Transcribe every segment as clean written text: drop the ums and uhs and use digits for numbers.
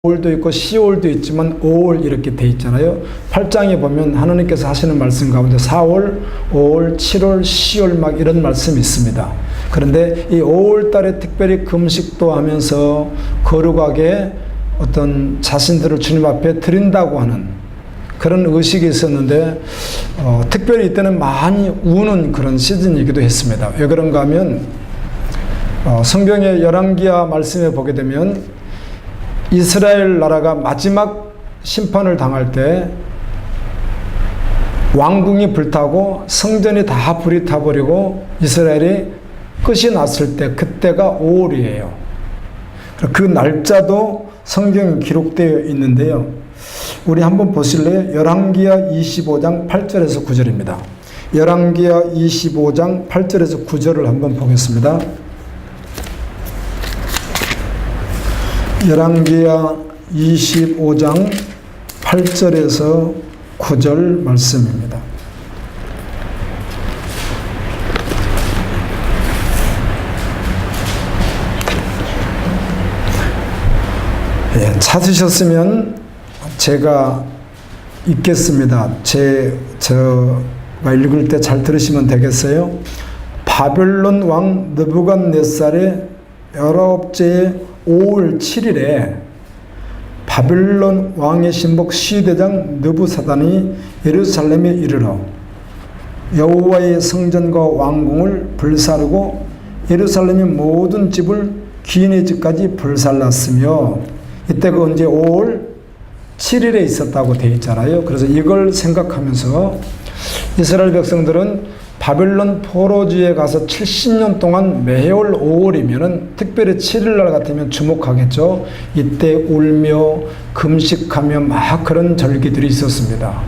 5월도 있고 10월도 있지만 5월 이렇게 돼 있잖아요. 8장에 보면 하나님께서 하시는 말씀 가운데 4월, 5월, 7월, 10월 막 이런 말씀이 있습니다. 그런데 이 5월 달에 특별히 금식도 하면서 거룩하게 어떤 자신들을 주님 앞에 드린다고 하는 그런 의식이 있었는데 특별히 이때는 많이 우는 그런 시즌이기도 했습니다. 왜 그런가 하면 성경의 열왕기하 말씀에 보게 되면 이스라엘 나라가 마지막 심판을 당할 때 왕궁이 불타고 성전이 다 불이 타버리고 이스라엘이 끝이 났을 때 그때가 5월이에요. 그 날짜도 성경에 기록되어 있는데요. 우리 한번 보실래요? 열왕기하 25장 8절에서 9절입니다. 열왕기하 25장 8절에서 9절을 한번 보겠습니다. 열왕기하 25장 8절에서 9절 말씀입니다. 찾으셨으면 제가 읽겠습니다. 제가 읽을 때 잘 들으시면 되겠어요? 바벨론 왕 느부갓네살의 19제의 5월 7일에 바벨론 왕의 신복 시대장 느부사단이 예루살렘에 이르러 여호와의 성전과 왕궁을 불사르고 예루살렘의 모든 집을 귀인의 집까지 불살랐으며 이때가 언제 5월 7일에 있었다고 되어 있잖아요. 그래서 이걸 생각하면서 이스라엘 백성들은 바벨론 포로지에 가서 70년 동안 매월 5월이면은 특별히 7일날 같으면 주목하겠죠. 이때 울며 금식하며 막 그런 절기들이 있었습니다.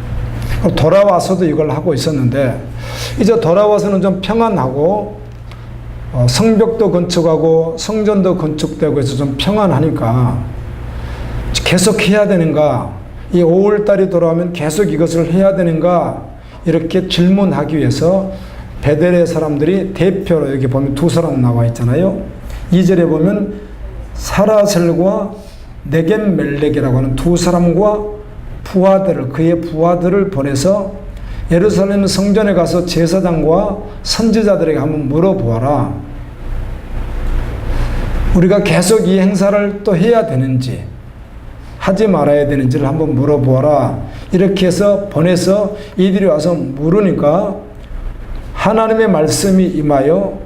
돌아와서도 이걸 하고 있었는데 이제 돌아와서는 좀 평안하고 성벽도 건축하고 성전도 건축되고 해서 좀 평안하니까 계속 해야 되는가, 이 5월달이 돌아오면 계속 이것을 해야 되는가, 이렇게 질문하기 위해서 베델의 사람들이 대표로, 여기 보면 두 사람 나와 있잖아요. 2절에 보면 사라셀과 네겜멜렉이라고 하는 두 사람과 부하들을, 그의 부하들을 보내서 예루살렘 성전에 가서 제사장과 선지자들에게 한번 물어보아라. 우리가 계속 이 행사를 또 해야 되는지 하지 말아야 되는지를 한번 물어보아라. 이렇게 해서 보내서 이들이 와서 물으니까 하나님의 말씀이 임하여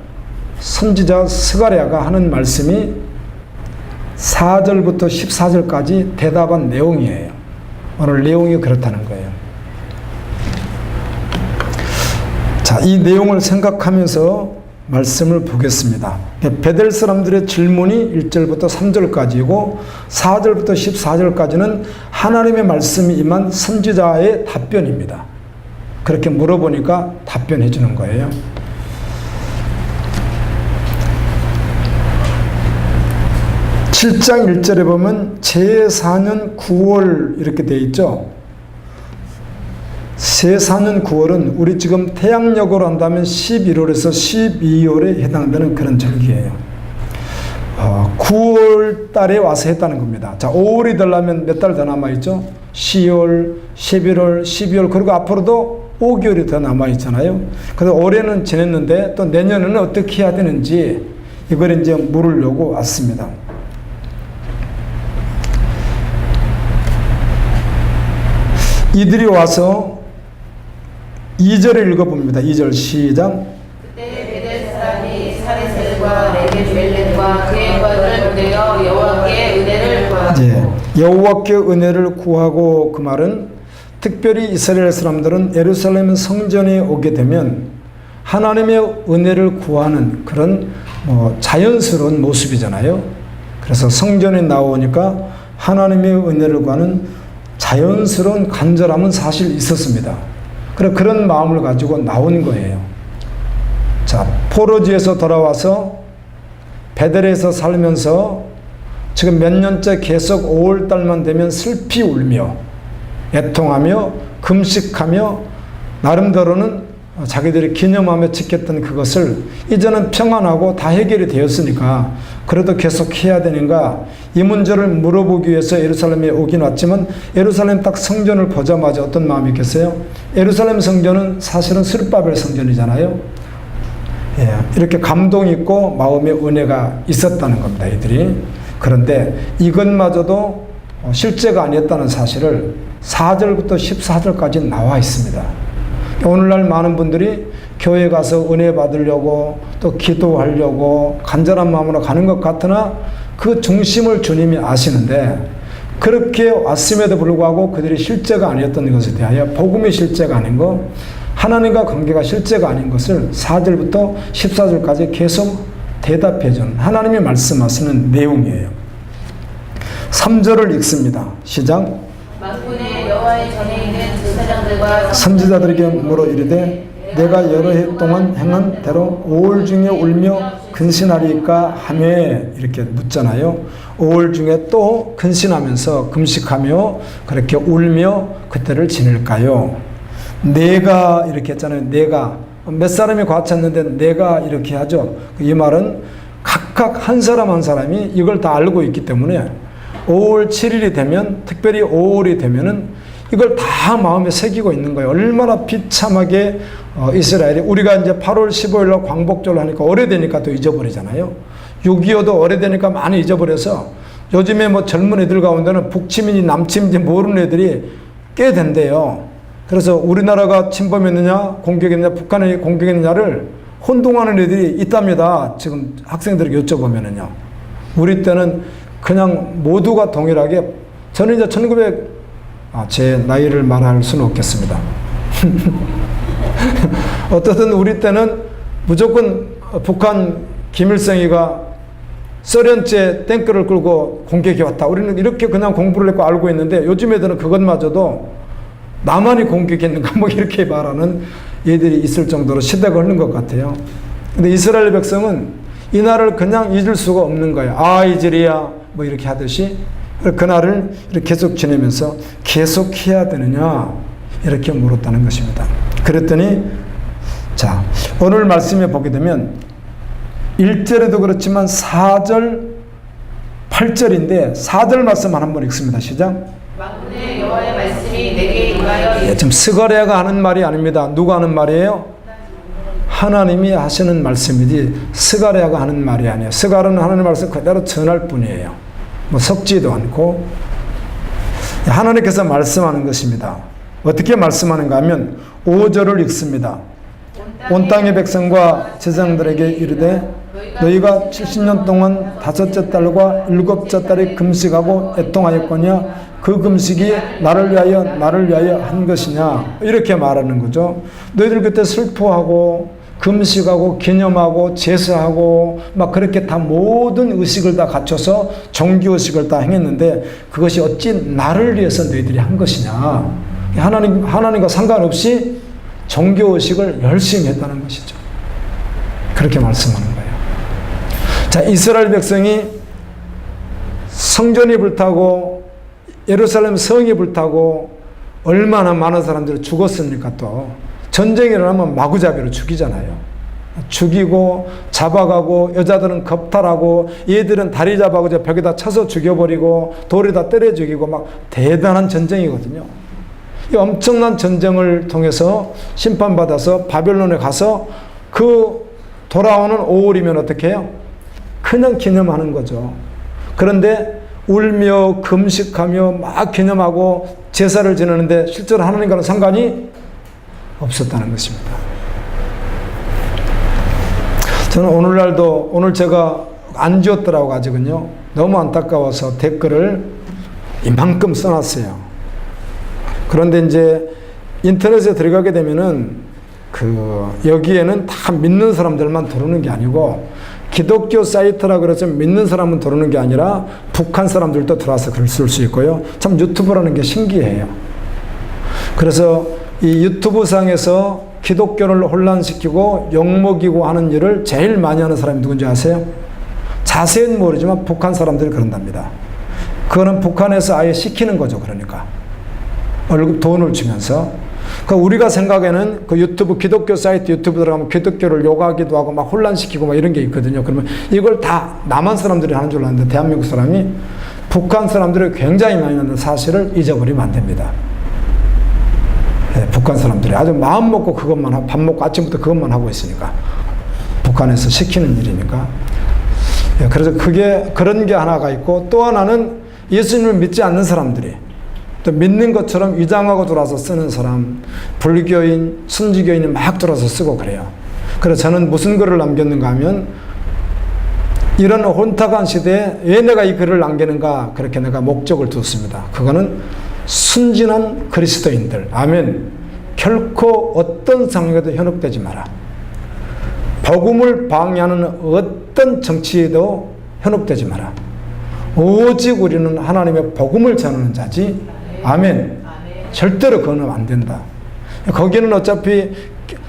선지자 스가랴가 하는 말씀이 4절부터 14절까지 대답한 내용이에요. 오늘 내용이 그렇다는 거예요. 자, 이 내용을 생각하면서 말씀을 보겠습니다. 베델 사람들의 질문이 1절부터 3절까지이고 4절부터 14절까지는 하나님의 말씀이 임한 선지자의 답변입니다. 그렇게 물어보니까 답변해 주는 거예요. 7장 1절에 보면 제4년 9월 이렇게 되어 있죠. 제4년 9월은 우리 지금 태양력으로 한다면 11월에서 12월에 해당되는 그런 절기예요. 9월 달에 와서 했다는 겁니다. 자, 5월이 되려면 몇 달 더 남아있죠? 10월, 11월, 12월, 그리고 앞으로도 5개월이 더 남아있잖아요. 그래서 올해는 지냈는데 또 내년에는 어떻게 해야 되는지 이걸 이제 물으려고 왔습니다. 이들이 와서 2절을 읽어봅니다. 2절 시작. 그때 베델 사람이 사레셀과 네겜멜렉과 그의 부하들을 보내어 여호와께 은혜를 구하고 여호와께 은혜를 구하고, 그 말은 특별히 이스라엘 사람들은 예루살렘 성전에 오게 되면 하나님의 은혜를 구하는 그런 자연스러운 모습이잖아요. 그래서 성전에 나오니까 하나님의 은혜를 구하는 자연스러운 간절함은 사실 있었습니다. 그런 마음을 가지고 나온 거예요. 자, 포로지에서 돌아와서 베델에서 살면서 지금 몇 년째 계속 5월달만 되면 슬피 울며 애통하며 금식하며 나름대로는 자기들이 기념하며 지켰던 그것을 이제는 평안하고 다 해결이 되었으니까 그래도 계속 해야 되는가, 이 문제를 물어보기 위해서 예루살렘에 오긴 왔지만 예루살렘 딱 성전을 보자마자 어떤 마음이 있겠어요? 예루살렘 성전은 사실은 스룹바벨 성전이잖아요. 예, 이렇게 감동 있고 마음의 은혜가 있었다는 겁니다, 이들이. 그런데 이것마저도 실제가 아니었다는 사실을 4절부터 14절까지 나와 있습니다. 오늘날 많은 분들이 교회 가서 은혜 받으려고 또 기도하려고 간절한 마음으로 가는 것 같으나 그 중심을 주님이 아시는데, 그렇게 왔음에도 불구하고 그들이 실제가 아니었던 것에 대하여, 복음이 실제가 아닌 것, 하나님과 관계가 실제가 아닌 것을 4절부터 14절까지 계속 대답해 주는 하나님이 말씀하시는 내용이에요. 3절을 읽습니다. 시작. 만군의 여호와의 전에 있는 제사장들과 선지자들에게 물어 이르되 내가 여러 해 동안 행한 대로 5월 중에 울며 근신하리까 하며, 이렇게 묻잖아요. 5월 중에 또 근신하면서 금식하며 그렇게 울며 그때를 지낼까요? 내가 이렇게 했잖아요. 내가 몇 사람이 과쳤는데 내가 이렇게 하죠. 이 말은 각각 한 사람 한 사람이 이걸 다 알고 있기 때문에 5월 7일이 되면, 특별히 5월이 되면은 이걸 다 마음에 새기고 있는 거예요. 얼마나 비참하게 이스라엘이, 우리가 이제 8월 15일날 광복절로 하니까 오래되니까 또 잊어버리잖아요. 6.25도 오래되니까 많이 잊어버려서 요즘에 뭐 젊은 애들 가운데는 북침인지 남침인지 모르는 애들이 꽤 된대요. 그래서 우리나라가 침범했느냐 공격했느냐 북한이 공격했느냐를 혼동하는 애들이 있답니다. 지금 학생들에게 여쭤보면은요. 우리 때는 그냥 모두가 동일하게, 저는 이제 제 나이를 말할 수는 없겠습니다. 어떻든 우리 때는 무조건 북한 김일성이가 소련제 탱크를 끌고 공격해 왔다, 우리는 이렇게 그냥 공부를 했고 알고 있는데, 요즘 애들은 그것마저도 나만이 공격했는가 뭐 이렇게 말하는 애들이 있을 정도로 시대가 흐른 것 같아요. 근데 이스라엘 백성은 이 날을 그냥 잊을 수가 없는 거예요. 아, 이즈리야 뭐 이렇게 하듯이 그날을 이렇게 계속 지내면서 계속 해야 되느냐 이렇게 물었다는 것입니다. 그랬더니 자, 오늘 말씀에 보게 되면 1절에도 그렇지만 4절 8절인데 4절 말씀만 한번 읽습니다. 시작. 만군의 여호와의 말씀이 내게 임하여, 지금 스가랴가 하는 말이 아닙니다. 누가 하는 말이에요? 하나님이 하시는 말씀이지 스가랴가 하는 말이 아니에요. 스가랴는 하나님 말씀 그대로 전할 뿐이에요. 뭐 섞지도 않고 하나님께서 말씀하는 것입니다. 어떻게 말씀하는가 하면 5절을 읽습니다. 온 땅의 백성과 제사장들에게 이르되 너희가 70년 동안 5째 달과 7째 달에 금식하고 애통하였거냐, 그 금식이 나를 위하여 한 것이냐, 이렇게 말하는 거죠. 너희들 그때 슬퍼하고 금식하고 기념하고 제사하고 막 그렇게 다 모든 의식을 다 갖춰서 종교의식을 다 행했는데 그것이 어찌 나를 위해서 너희들이 한 것이냐, 하나님과 상관없이 종교의식을 열심히 했다는 것이죠. 그렇게 말씀하는 거예요. 자, 이스라엘 백성이 성전이 불타고 예루살렘 성이 불타고 얼마나 많은 사람들이 죽었습니까? 또 전쟁이 일어나면 마구잡이로 죽이잖아요. 죽이고 잡아가고, 여자들은 겁탈하고, 얘들은 다리 잡아가지고 벽에다 쳐서 죽여버리고 돌에다 때려 죽이고, 막 대단한 전쟁이거든요. 이 엄청난 전쟁을 통해서 심판받아서 바벨론에 가서 그 돌아오는 5월이면 어떻게 해요? 그냥 기념하는 거죠. 그런데 울며 금식하며 막 기념하고 제사를 지내는데 실제로 하나님과는 상관이 없었다는 것입니다. 저는 오늘날도, 오늘 제가 안 지웠더라고 아직은요. 너무 안타까워서 댓글을 이만큼 써놨어요. 그런데 이제 인터넷에 들어가게 되면은 여기에는 다 믿는 사람들만 들어오는 게 아니고, 기독교 사이트라 그래서 믿는 사람은 들어오는 게 아니라 북한 사람들도 들어와서 글을 쓸 수 있고요. 참 유튜브라는 게 신기해요. 그래서 이 유튜브 상에서 기독교를 혼란시키고 욕먹이고 하는 일을 제일 많이 하는 사람이 누군지 아세요? 자세히는 모르지만 북한 사람들이 그런답니다. 그거는 북한에서 아예 시키는 거죠. 그러니까 돈을 주면서 우리가 생각에는 그 유튜브, 기독교 사이트 유튜브 들어가면 기독교를 욕하기도 하고 막 혼란시키고 막 이런 게 있거든요. 그러면 이걸 다 남한 사람들이 하는 줄 알았는데 대한민국 사람이 북한 사람들이 굉장히 많이 하는 사실을 잊어버리면 안 됩니다. 네, 북한 사람들이 아주 마음 먹고 그것만, 밥 먹고 아침부터 그것만 하고 있으니까. 북한에서 시키는 일이니까. 네, 그래서 그런 게 하나가 있고 또 하나는 예수님을 믿지 않는 사람들이 또 믿는 것처럼 위장하고 들어와서 쓰는 사람, 불교인, 순지교인이 막 들어와서 쓰고 그래요. 그래서 저는 무슨 글을 남겼는가 하면 이런 혼탁한 시대에 왜 내가 이 글을 남기는가 그렇게 내가 목적을 두었습니다. 그거는 순진한 그리스도인들, 아멘, 결코 어떤 상황에도 현혹되지 마라. 복음을 방해하는 어떤 정치에도 현혹되지 마라. 오직 우리는 하나님의 복음을 전하는 자지, 아멘. 절대로 그거는 안 된다. 거기는 어차피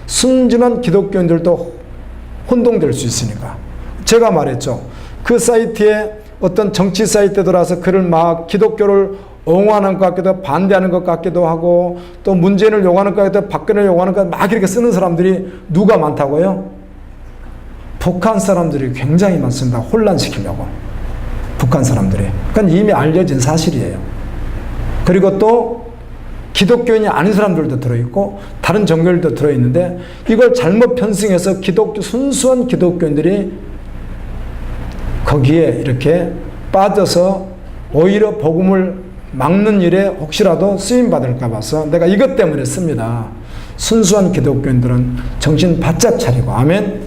순진한 기독교인들도 혼동될 수 있으니까. 제가 말했죠. 그 사이트에 어떤 정치 사이트에 들어와서 글을 막 기독교를 옹호하는 것 같기도 하고 반대하는 것 같기도 하고 또 문재인을 욕하는 것 같기도 하고 박근혜를 욕하는 것 같기도 하고 막 이렇게 쓰는 사람들이 누가 많다고요? 북한 사람들이 굉장히 많습니다. 혼란시키려고. 북한 사람들이. 그건 이미 알려진 사실이에요. 그리고 또 기독교인이 아닌 사람들도 들어있고 다른 종교들도 들어있는데 이걸 잘못 편승해서 순수한 기독교인들이 거기에 이렇게 빠져서 오히려 복음을 막는 일에 혹시라도 쓰임받을까 봐서 내가 이것 때문에 씁니다. 순수한 기독교인들은 정신 바짝 차리고, 아멘.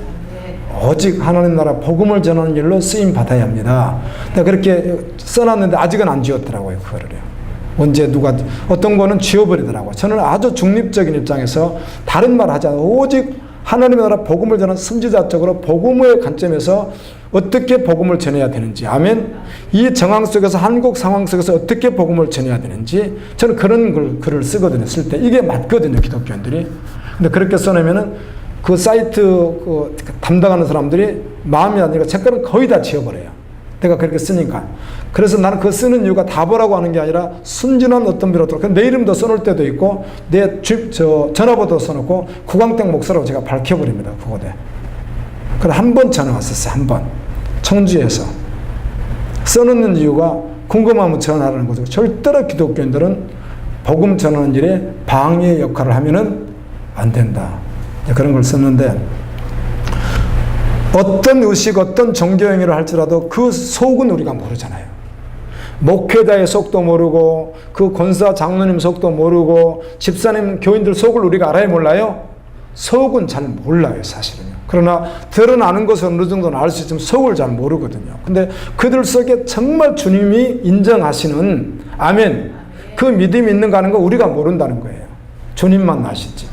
오직 하나님 나라 복음을 전하는 일로 쓰임받아야 합니다. 내가 그렇게 써놨는데 아직은 안 지웠더라고요. 그거를요. 언제 누가 어떤 거는 지워버리더라고요. 저는 아주 중립적인 입장에서 다른 말 하지 않아요. 오직 하나님의 나라 복음을 전하는 선지자적으로 복음의 관점에서 어떻게 복음을 전해야 되는지, 아멘. 이 정황 속에서 한국 상황 속에서 어떻게 복음을 전해야 되는지 저는 그런 글을 쓰거든요. 쓸 때 이게 맞거든요. 기독교인들이. 근데 그렇게 써내면은 그 사이트 담당하는 사람들이 마음이 안 드니까 책가는 거의 다 지워버려요. 내가 그렇게 쓰니까. 그래서 나는 그거 쓰는 이유가 다 보라고 하는 게 아니라 순진한 어떤 비로도 내 이름도 써놓을 때도 있고 내 전화번호도 써놓고 구광택 목사라고 제가 밝혀버립니다. 그거대. 그래서 한 번 전화 왔었어요. 한 번. 청주에서. 써놓는 이유가 궁금하면 전화하는 거죠. 절대로 기독교인들은 복음 전하는 일에 방해 역할을 하면은 안 된다. 그런 걸 썼는데 어떤 의식, 어떤 종교 행위를 할지라도 그 속은 우리가 모르잖아요. 목회자의 속도 모르고 그 권사 장로님 속도 모르고 집사님 교인들 속을 우리가 알아야 몰라요? 속은 잘 몰라요, 사실은요. 그러나 드러나는 것은 어느 정도는 알 수 있지만 속을 잘 모르거든요. 근데 그들 속에 정말 주님이 인정하시는, 아멘, 그 믿음이 있는가 하는 거 우리가 모른다는 거예요. 주님만 아시지.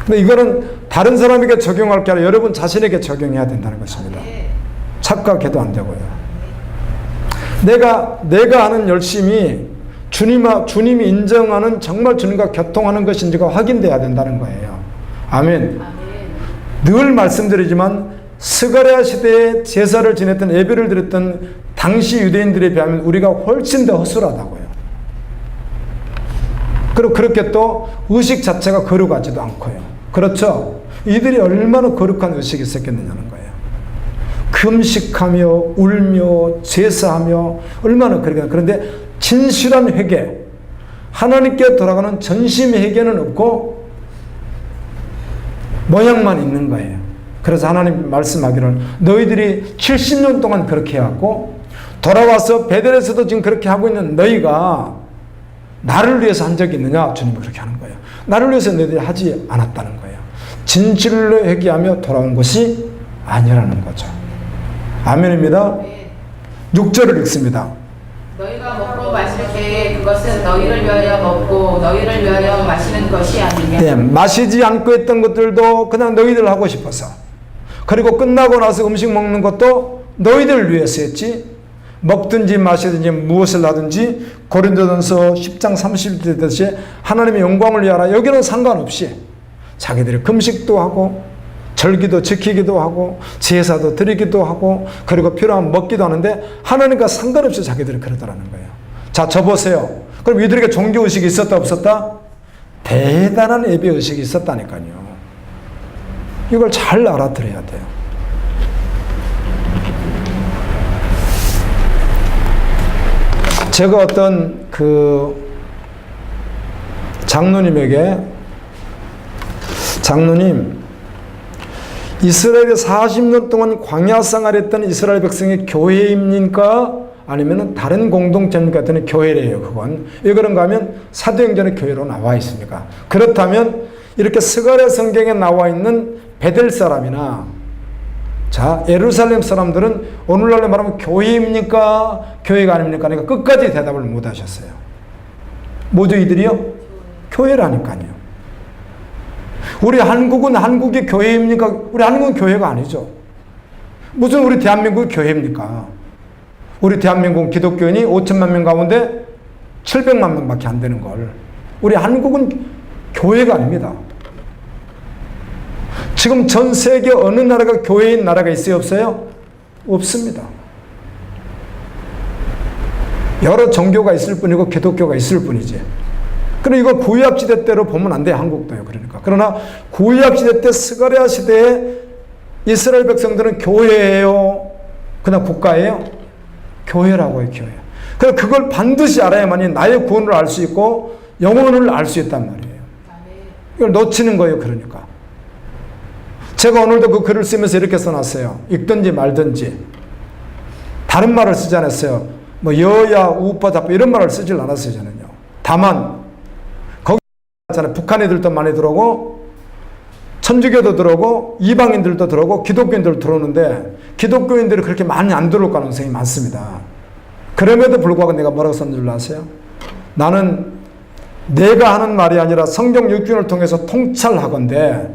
근데 이거는 다른 사람에게 적용할 게 아니라 여러분 자신에게 적용해야 된다는 것입니다. 착각해도 안 되고요. 내가 하는 열심이 주님이 인정하는 정말 주님과 교통하는 것인지가 확인돼야 된다는 거예요. 아멘. 늘 말씀드리지만 스가랴 시대에 제사를 지냈던 예배를 드렸던 당시 유대인들에 비하면 우리가 훨씬 더 허술하다고요. 그리고 그렇게 또 의식 자체가 거룩하지도 않고요. 그렇죠? 이들이 얼마나 거룩한 의식이 있었겠느냐는 거예요. 금식하며 울며 제사하며 얼마나 그러겠나. 그런데 진실한 회개, 하나님께 돌아가는 전심의 회개는 없고 모양만 있는 거예요. 그래서 하나님 말씀하기를 너희들이 70년 동안 그렇게 해왔고 돌아와서 베델에서도 지금 그렇게 하고 있는 너희가 나를 위해서 한 적이 있느냐? 주님이 그렇게 하는 거예요. 나를 위해서 너희들이 하지 않았다는 거예요. 진실로 회개하며 돌아온 것이 아니라는 거죠. 아멘입니다. 6절을 읽습니다. 너희가 먹고 마실 때에 그것은 너희를 위하여 먹고 너희를 위하여 마시는 것이 아니냐. 네, 마시지 않고 했던 것들도 그냥 너희들 하고 싶어서, 그리고 끝나고 나서 음식 먹는 것도 너희들 위해서 했지, 먹든지 마시든지 무엇을 하든지 고린도전서 10장 30절 되듯이 하나님의 영광을 위하라. 여기는 상관없이 자기들이 금식도 하고 절기도 지키기도 하고 제사도 드리기도 하고 그리고 필요하면 먹기도 하는데 하나님과 상관없이 자기들이 그러더라는 거예요. 자, 저 보세요. 그럼 이들에게 종교의식이 있었다 없었다? 대단한 예배의식이 있었다니까요. 이걸 잘 알아들어야 돼요. 제가 어떤 장로님에게, 장로님, 이스라엘에 40년 동안 광야 생활했던 이스라엘 백성이 교회입니까? 아니면 다른 공동체입니까? 했더니 교회래요, 그건. 왜 그런가 하면 사도행전의 교회로 나와 있으니까. 그렇다면 이렇게 스가랴 성경에 나와 있는 베델 사람이나 자, 예루살렘 사람들은 오늘날로 말하면 교회입니까? 교회가 아닙니까? 그러니까 끝까지 대답을 못 하셨어요. 뭐죠, 이들이요? 교회라니까요. 우리 한국은 한국이 교회입니까? 우리 한국은 교회가 아니죠. 무슨 우리 대한민국이 교회입니까? 우리 대한민국 기독교인이 5천만 명 가운데 700만 명밖에 안 되는 걸. 우리 한국은 교회가 아닙니다. 지금 전 세계 어느 나라가 교회인 나라가 있어요? 없어요? 없습니다. 여러 종교가 있을 뿐이고 기독교가 있을 뿐이지. 그럼 이거 구약시대 때로 보면 안 돼요. 한국도요. 그러니까. 그러나 구약시대 때 스가랴 시대에 이스라엘 백성들은 교회예요? 그냥 국가예요? 교회라고 해요. 교회. 그래서 그걸 반드시 알아야만이 나의 구원을 알 수 있고 영혼을 알 수 있단 말이에요. 이걸 놓치는 거예요. 그러니까. 제가 오늘도 그 글을 쓰면서 이렇게 써놨어요. 읽든지 말든지. 다른 말을 쓰지 않았어요. 뭐 여야 우파 잡파 이런 말을 쓰질 않았어요. 저는요. 다만 거기 있잖아요. 북한 애들도 많이 들어오고 천주교도 들어오고 이방인들도 들어오고 기독교인들도 들어오는데 기독교인들이 그렇게 많이 안 들어올 가능성이 많습니다. 그럼에도 불구하고 내가 뭐라고 썼는 줄 아세요? 나는 내가 하는 말이 아니라 성경 육균을 통해서 통찰하건대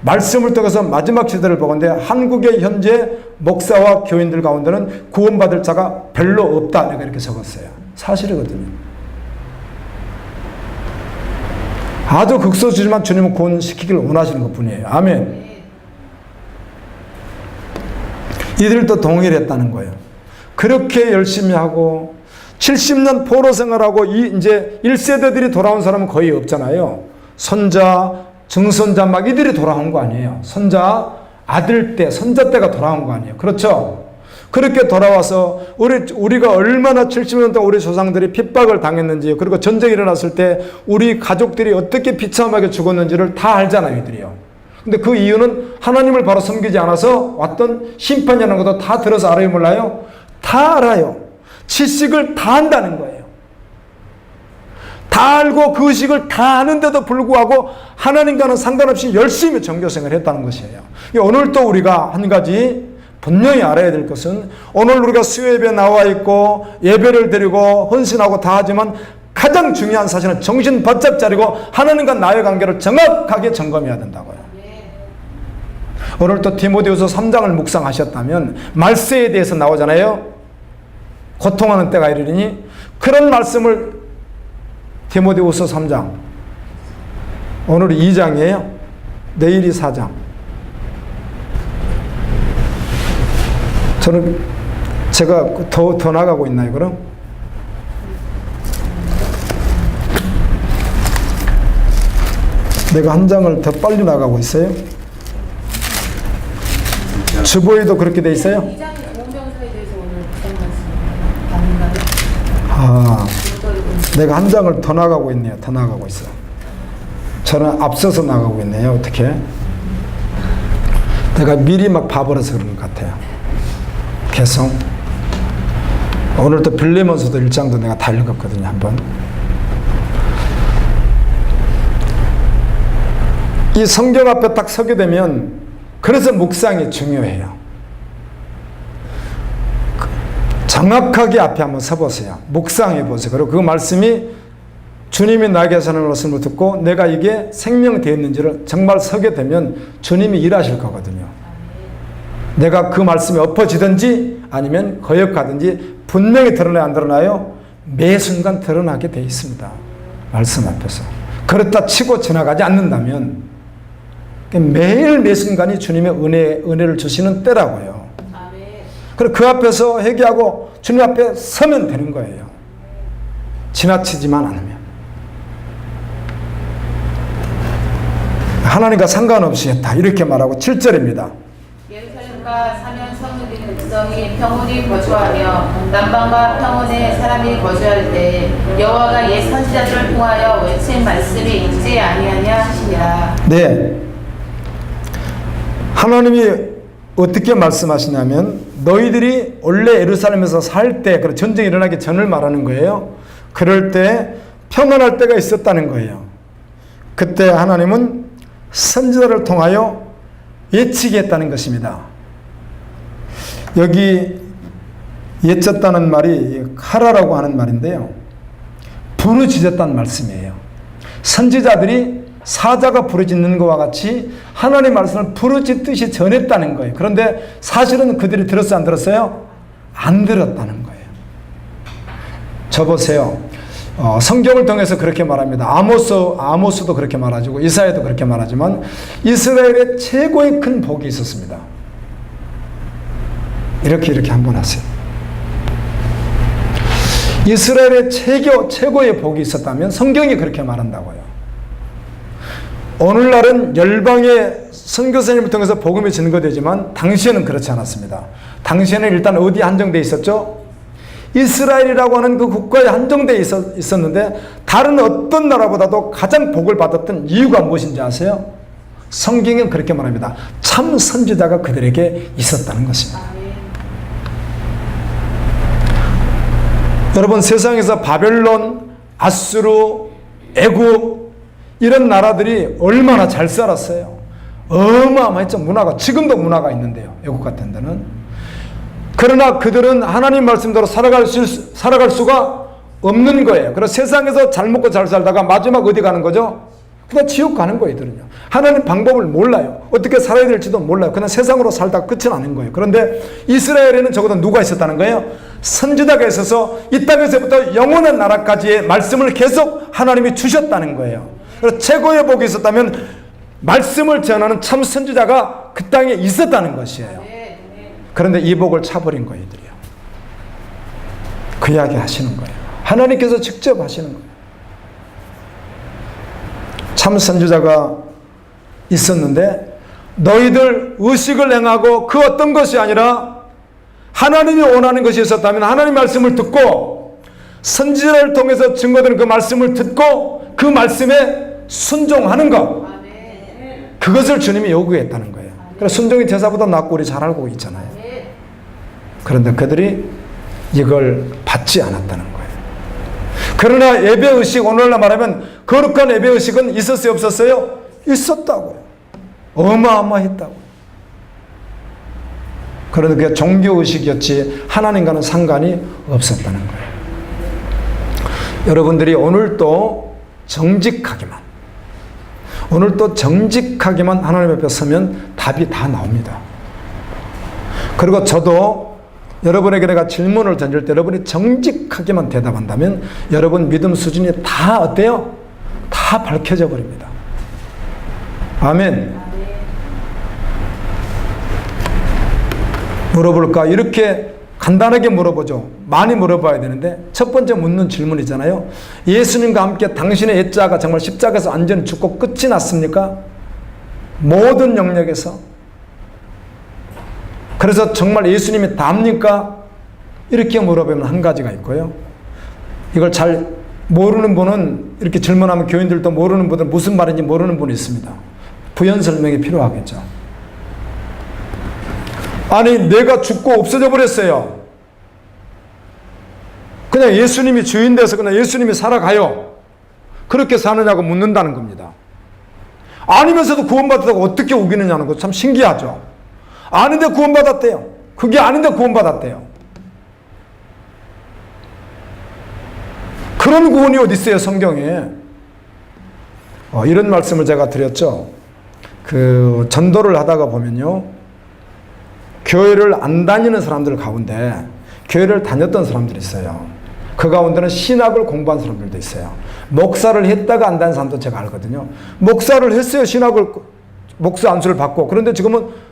말씀을 통해서 마지막 시대를 보건대 한국의 현재 목사와 교인들 가운데는 구원받을 자가 별로 없다. 내가 이렇게 적었어요. 사실이거든요. 아주 극소수지만 주님은 구원시키기를 원하시는 것 뿐이에요. 아멘. 이들도 동일했다는 거예요. 그렇게 열심히 하고 70년 포로 생활하고 이제 1세대들이 돌아온 사람은 거의 없잖아요. 손자, 증손자 막 이들이 돌아온 거 아니에요. 손자, 아들 때, 손자 때가 돌아온 거 아니에요. 그렇죠? 그렇게 돌아와서 우리가 얼마나 70년 동안 우리 조상들이 핍박을 당했는지, 그리고 전쟁이 일어났을 때 우리 가족들이 어떻게 비참하게 죽었는지를 다 알잖아요, 이들이요. 근데 그 이유는 하나님을 바로 섬기지 않아서 왔던 심판이라는 것도 다 들어서 알아요, 몰라요? 다 알아요. 지식을 다 한다는 거예요. 다 알고 그 의식을 다 아는데도 불구하고 하나님과는 상관없이 열심히 정교생을 했다는 것이에요. 오늘 또 우리가 한 가지 분명히 알아야 될 것은 오늘 우리가 수요예배에 나와 있고 예배를 드리고 헌신하고 다 하지만 가장 중요한 사실은 정신 바짝 차리고 하나님과 나의 관계를 정확하게 점검해야 된다고요. 오늘 또 디모데후서 3장을 묵상하셨다면 말세에 대해서 나오잖아요. 고통하는 때가 이르리니 그런 말씀을 디모데후서 3장, 오늘이 2장이에요. 내일이 4장. 제가 더 나가고 있나요, 그럼? 내가 한 장을 더 빨리 나가고 있어요? 주보에도 그렇게 돼 있어요? 2장의 보험병사에 대해서 오늘 부장 말씀 받는다면? 아, 내가 한 장을 더 나가고 있네요. 더 나가고 있어. 저는 앞서서 나가고 있네요. 어떻게? 내가 미리 막 봐버려서 그런 것 같아요. 계속. 오늘도 빌레몬서도 1장도 내가 다 읽었거든요. 한번. 이 성경 앞에 딱 서게 되면 그래서 묵상이 중요해요. 정확하게 앞에 한번 서보세요. 묵상해 보세요. 그리고 그 말씀이 주님이 나에게 하시는 말씀을 듣고 내가 이게 생명되었는지를 정말 서게 되면 주님이 일하실 거거든요. 내가 그 말씀이 엎어지든지 아니면 거역하든지 분명히 드러나요, 안 드러나요? 매 순간 드러나게 돼 있습니다. 말씀 앞에서. 그렇다 치고 지나가지 않는다면 매일 매 순간이 주님의 은혜를 주시는 때라고요. 그리고 그 앞에서 회개하고 주님 앞에 서면 되는 거예요. 지나치지만 않으면. 하나님과 상관없이 했다. 이렇게 말하고 7절입니다. 예루살렘과 사면 성이 평온히 거주하며 남방과 평온에 사람이 거주할 때 여호와가 옛 선지자들을 통하여 외친 말씀이 있지 아니하냐 하시니라. 네. 하나님이 어떻게 말씀하시냐면 너희들이 원래 예루살렘에서 살 때, 전쟁이 일어나기 전을 말하는 거예요. 그럴 때 평안할 때가 있었다는 거예요. 그때 하나님은 선지자를 통하여 예치게 했다는 것입니다. 여기 예쳤다는 말이 카라라고 하는 말인데요. 부르짖었다는 말씀이에요. 선지자들이 사자가 부르짖는 것과 같이 하나님의 말씀을 부르짖듯이 전했다는 거예요. 그런데 사실은 그들이 들었어요, 안 들었어요? 안 들었다는 거예요. 저 보세요. 성경을 통해서 그렇게 말합니다. 아모스도 그렇게 말하고 이사야도 그렇게 말하지만 이스라엘의 최고의 큰 복이 있었습니다. 이렇게 한번 하세요. 이스라엘의 최고의 복이 있었다면 성경이 그렇게 말한다고요. 오늘날은 열방의 선교사님을 통해서 복음이 증거되지만 당시에는 그렇지 않았습니다. 당시에는 일단 어디에 한정되어 있었죠? 이스라엘이라고 하는 그 국가에 한정되어 있었는데 다른 어떤 나라보다도 가장 복을 받았던 이유가 무엇인지 아세요? 성경은 그렇게 말합니다. 참 선지자가 그들에게 있었다는 것입니다. 여러분, 세상에서 바벨론, 아수르, 애굽 이런 나라들이 얼마나 잘 살았어요. 어마어마했죠. 문화가. 지금도 문화가 있는데요. 애국 같은 데는. 그러나 그들은 하나님 말씀대로 살아갈 수가 없는 거예요. 그래서 세상에서 잘 먹고 잘 살다가 마지막 어디 가는 거죠? 그냥 지옥 가는 거예요. 이들은요. 하나님 방법을 몰라요. 어떻게 살아야 될지도 몰라요. 그냥 세상으로 살다가 끝이 나는 거예요. 그런데 이스라엘에는 적어도 누가 있었다는 거예요? 선지자가 있어서 이 땅에서부터 영원한 나라까지의 말씀을 계속 하나님이 주셨다는 거예요. 그래서 최고의 복이 있었다면 말씀을 전하는 참 선지자가 그 땅에 있었다는 것이에요. 그런데 이 복을 차버린 거예요, 이들이요. 그 이야기 하시는 거예요. 하나님께서 직접 하시는 거예요. 참 선지자가 있었는데 너희들 의식을 행하고 그 어떤 것이 아니라 하나님이 원하는 것이 있었다면 하나님 말씀을 듣고 선지자를 통해서 증거되는 그 말씀을 듣고 그 말씀에 순종하는 것, 그것을 주님이 요구했다는 거예요. 그래서 순종이 제사보다 낫고 우리 잘 알고 있잖아요. 그런데 그들이 이걸 받지 않았다는 거예요. 그러나 예배의식, 오늘날 말하면 거룩한 예배의식은 있었어요, 없었어요? 있었다고요. 어마어마했다고요. 그런데 그게 종교의식이었지 하나님과는 상관이 없었다는 거예요. 여러분들이 오늘도 정직하게만 하나님 앞에 서면 답이 다 나옵니다. 그리고 저도 여러분에게 내가 질문을 던질 때 여러분이 정직하게만 대답한다면 여러분 믿음 수준이 다 어때요? 다 밝혀져 버립니다. 아멘. 물어볼까? 이렇게 간단하게 물어보죠. 많이 물어봐야 되는데 첫 번째 묻는 질문이잖아요. 예수님과 함께 당신의 옛자가 정말 십자가에서 완전히 죽고 끝이 났습니까? 모든 영역에서. 그래서 정말 예수님이 답니까? 이렇게 물어보면 한 가지가 있고요. 이걸 잘 모르는 분은 이렇게 질문하면 교인들도 모르는 분들 무슨 말인지 모르는 분이 있습니다. 부연 설명이 필요하겠죠. 아니 내가 죽고 없어져 버렸어요. 그냥 예수님이 주인 돼서 그냥 예수님이 살아가요. 그렇게 사느냐고 묻는다는 겁니다. 아니면서도 구원받았다고 어떻게 우기느냐는 거 참 신기하죠. 아닌데 구원받았대요. 그게 아닌데 구원받았대요. 그런 구원이 어디 있어요, 성경에. 이런 말씀을 제가 드렸죠. 그 전도를 하다가 보면요, 교회를 안 다니는 사람들 가운데 교회를 다녔던 사람들이 있어요. 그 가운데는 신학을 공부한 사람들도 있어요. 목사를 했다가 안 다닌 사람도 제가 알거든요. 목사를 했어요. 신학을, 목사 안수를 받고. 그런데 지금은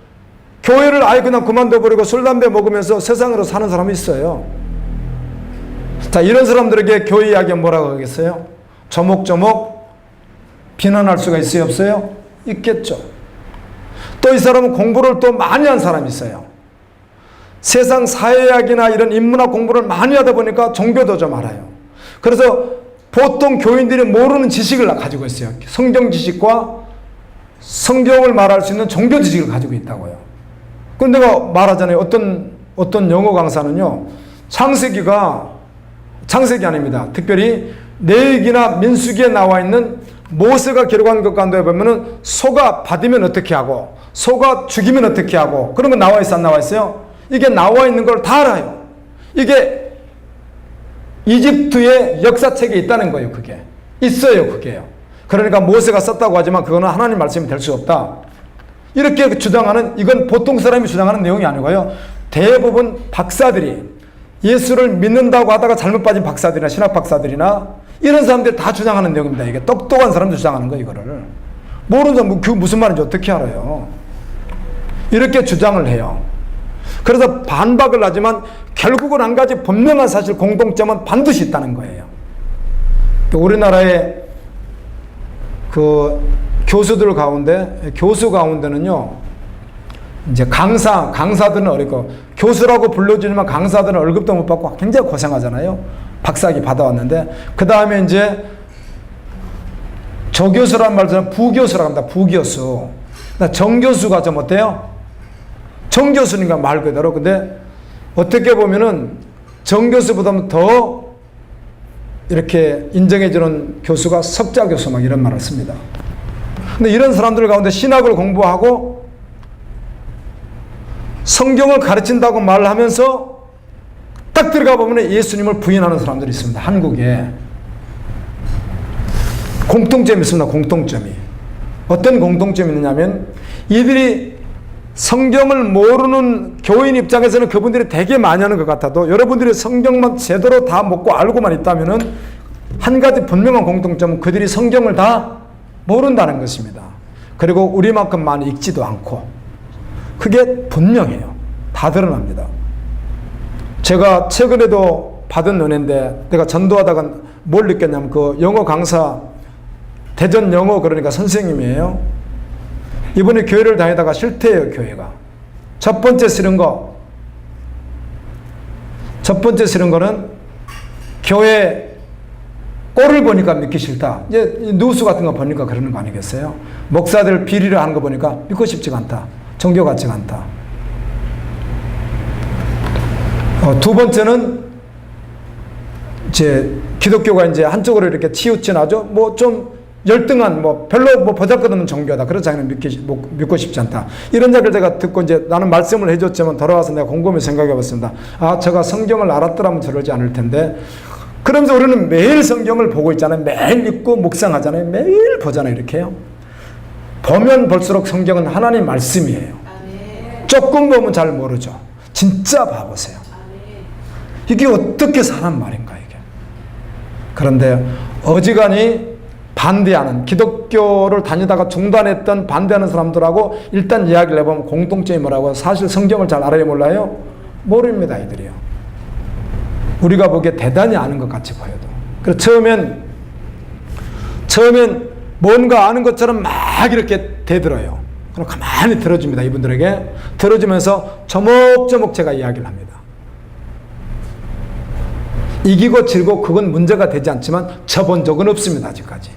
교회를 아예 그냥 그만둬버리고 술, 담배 먹으면서 세상으로 사는 사람이 있어요. 자, 이런 사람들에게 교회 이야기가 뭐라고 하겠어요? 조목조목 비난할 수가 있어요, 없어요? 있겠죠. 또 이 사람은 공부를 또 많이 한 사람이 있어요. 세상 사회학이나 이런 인문학 공부를 많이 하다 보니까 종교도 좀 알아요. 그래서 보통 교인들이 모르는 지식을 가지고 있어요. 성경 지식과 성경을 말할 수 있는 종교 지식을 가지고 있다고요. 그런데 내가 말하잖아요. 어떤 영어 강사는요, 창세기 아닙니다. 특별히 레위기나 민수기에 나와 있는 모세가 기록한 것 가운데 보면은 소가 받으면 어떻게 하고 소가 죽이면 어떻게 하고 그런 거 나와 있어 안 나와 있어요? 이게 나와 있는 걸 다 알아요. 이게 이집트의 역사책에 있다는 거예요. 그게 있어요. 그게요. 그러니까 모세가 썼다고 하지만 그거는 하나님 말씀이 될 수 없다. 이렇게 주장하는, 이건 보통 사람이 주장하는 내용이 아니고요. 대부분 박사들이 예수를 믿는다고 하다가 잘못 빠진 박사들이나 신학 박사들이나 이런 사람들이 다 주장하는 내용입니다. 이게 똑똑한 사람들 주장하는 거, 이거를. 모르는 사람, 그 무슨 말인지 어떻게 알아요? 이렇게 주장을 해요. 그래서 반박을 하지만 결국은 한 가지 분명한 사실 공통점은 반드시 있다는 거예요. 우리나라의 그 교수 가운데는요, 이제 강사들은 어렵고, 교수라고 불러주지만 강사들은 월급도 못 받고 굉장히 고생하잖아요. 박사학위 받아왔는데, 그 다음에 이제 조교수란 말은 부교수라고 합니다. 부교수. 정교수가 좀 어때요? 정교수니까 말 그대로. 근데 어떻게 보면은 정교수보다는 더 이렇게 인정해주는 교수가 석자교수 막 이런 말을 씁니다. 근데 이런 사람들 가운데 신학을 공부하고 성경을 가르친다고 말을 하면서 딱 들어가 보면 예수님을 부인하는 사람들이 있습니다. 한국에. 공통점이 있습니다. 공통점이. 어떤 공통점이 있느냐면 이들이 성경을 모르는 교인 입장에서는 그분들이 되게 많이 하는 것 같아도 여러분들이 성경만 제대로 다 먹고 알고만 있다면은 한 가지 분명한 공통점은 그들이 성경을 다 모른다는 것입니다. 그리고 우리만큼 많이 읽지도 않고 그게 분명해요. 다 드러납니다. 제가 최근에도 받은 은혜인데 내가 전도하다가 뭘 느꼈냐면 그 영어 강사 대전 영어 그러니까 선생님이에요. 이번에 교회를 다니다가 싫대요. 교회가. 첫 번째 싫은 거는 교회 꼴을 보니까 믿기 싫다. 이제 뉴스 같은 거 보니까 그러는 거 아니겠어요? 목사들 비리를 하는 거 보니까 믿고 싶지가 않다. 종교 같지가 않다. 두 번째는 이제 기독교가 이제 한쪽으로 이렇게 치우쳐나죠. 뭐 좀 열등한 별로 보잘것없는 종교다. 그래서 자기는 믿고 싶지 않다. 이런 이야기를 제가 듣고 이제 나는 말씀을 해줬지만 돌아와서 내가 곰곰이 생각해 봤습니다. 아, 제가 성경을 알았더라면 저러지 않을 텐데. 그러면서 우리는 매일 성경을 보고 있잖아요. 매일 읽고 묵상하잖아요. 매일 보잖아요. 이렇게요. 보면 볼수록 성경은 하나님 말씀이에요. 조금 보면 잘 모르죠. 진짜 봐보세요. 이게 어떻게 사람 말인가 이게. 그런데 어지간히 반대하는, 기독교를 다니다가 중단했던 반대하는 사람들하고 일단 이야기를 해보면 공통점이 뭐라고? 사실 성경을 잘 알아요 몰라요? 모릅니다. 이들이요. 우리가 보기에 대단히 아는 것 같이 보여도. 그래서 처음엔 뭔가 아는 것처럼 막 이렇게 대들어요. 그럼 가만히 들어줍니다. 이분들에게. 들어주면서 조목조목 제가 이야기를 합니다. 이기고 질고 그건 문제가 되지 않지만 져본 적은 없습니다. 아직까지.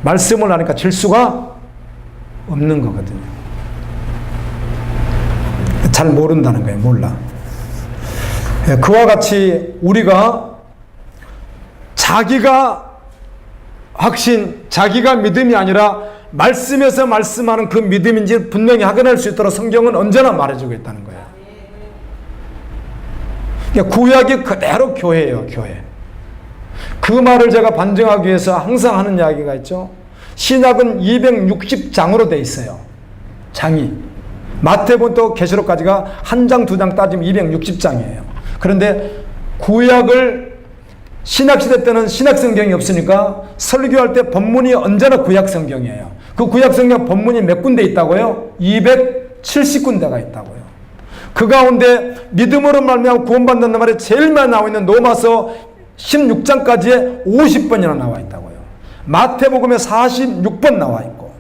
말씀을 하니까 질 수가 없는 거거든요. 잘 모른다는 거예요. 몰라. 그와 같이 우리가 자기가 확신, 자기가 믿음이 아니라 말씀에서 말씀하는 그 믿음인지 분명히 확인할 수 있도록 성경은 언제나 말해주고 있다는 거예요. 구약이 그대로 교회예요. 교회. 그 말을 제가 반증하기 위해서 항상 하는 이야기가 있죠. 신약은 260장으로 돼 있어요. 장이. 마태복음부터 계시록까지가 한 장, 두 장 따지면 260장이에요. 그런데 구약을 신약시대 때는 신약성경이 없으니까 설교할 때 본문이 언제나 구약성경이에요. 그 구약성경 본문이 몇 군데 있다고요? 270군데가 있다고요. 그 가운데 믿음으로 말미암아 구원받는다는 말이 제일 많이 나와 있는 로마서 16장까지에 50번이나 나와 있다고요. 마태복음에 46번 나와 있고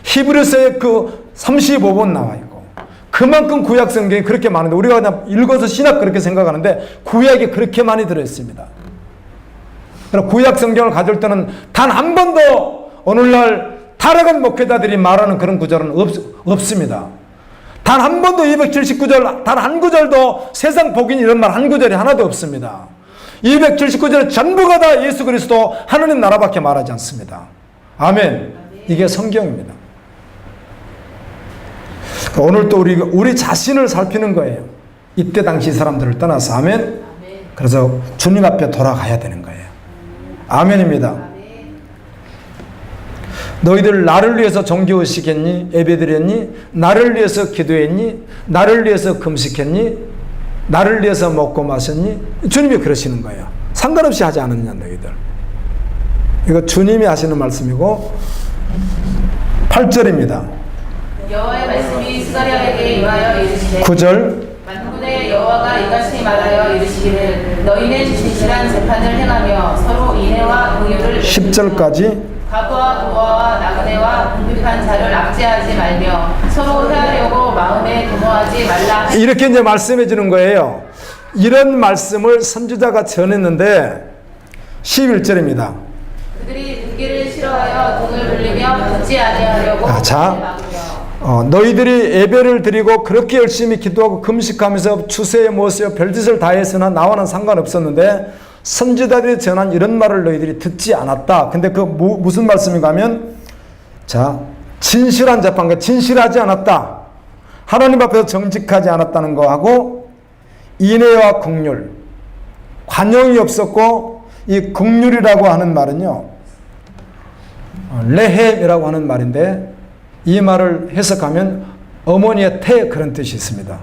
히브리서에 그 35번 나와 있고, 그만큼 구약 성경이 그렇게 많은데 우리가 그냥 읽어서 신학 그렇게 생각하는데 구약이 그렇게 많이 들어있습니다. 그러나 구약 성경을 가질 때는 단 한 번도 오늘날 타락한 목회자들이 말하는 그런 구절은 없습니다. 단 한 번도 279절, 단 한 구절도 세상 복인 이런 말 한 구절이 하나도 없습니다. 279절 전부가 다 예수 그리스도 하느님 나라밖에 말하지 않습니다. 아멘. 이게 성경입니다. 오늘 또 우리 자신을 살피는 거예요. 이때 당시 사람들을 떠나서. 아멘. 그래서 주님 앞에 돌아가야 되는 거예요. 아멘입니다. 너희들 나를 위해서 정기의식했니? 예배드렸니? 나를 위해서 기도했니? 나를 위해서 금식했니? 나를 위해서 먹고 마셨니? 주님이 그러시는 거예요. 상관없이 하지 않았냐 너희들. 이거 주님이 하시는 말씀이고 8절입니다. 여호와의 말씀이 스가랴에게 임하여 이르시되 9절 만군의 여호와가 이같이 말하여 이르시기를 너희는 진실한 재판을 행하며 서로 인애와 공유를 10절까지 과부와 노아와 나그네와 궁핍한 자를 압제하지 말며 서로 해하려고 마음에 도모하지 말라. 이렇게 이제 말씀해 주는 거예요. 이런 말씀을 선지자가 전했는데 11절입니다. 그들이 듣기를 싫어하여 등을 돌리며 듣지 아니하려고 너희들이 예배를 드리고 그렇게 열심히 기도하고 금식하면서 추세에 모세요 별짓을 다해서나 나와는 상관없었는데 선지자들이 전한 이런 말을 너희들이 듣지 않았다. 근데 그 무슨 말씀인가 하면 진실한 재판, 진실하지 않았다. 하나님 앞에서 정직하지 않았다는 거하고 인애와 긍휼, 관용이 없었고 이 긍휼이라고 하는 말은요 레헴이라고 하는 말인데 이 말을 해석하면 어머니의 태 그런 뜻이 있습니다.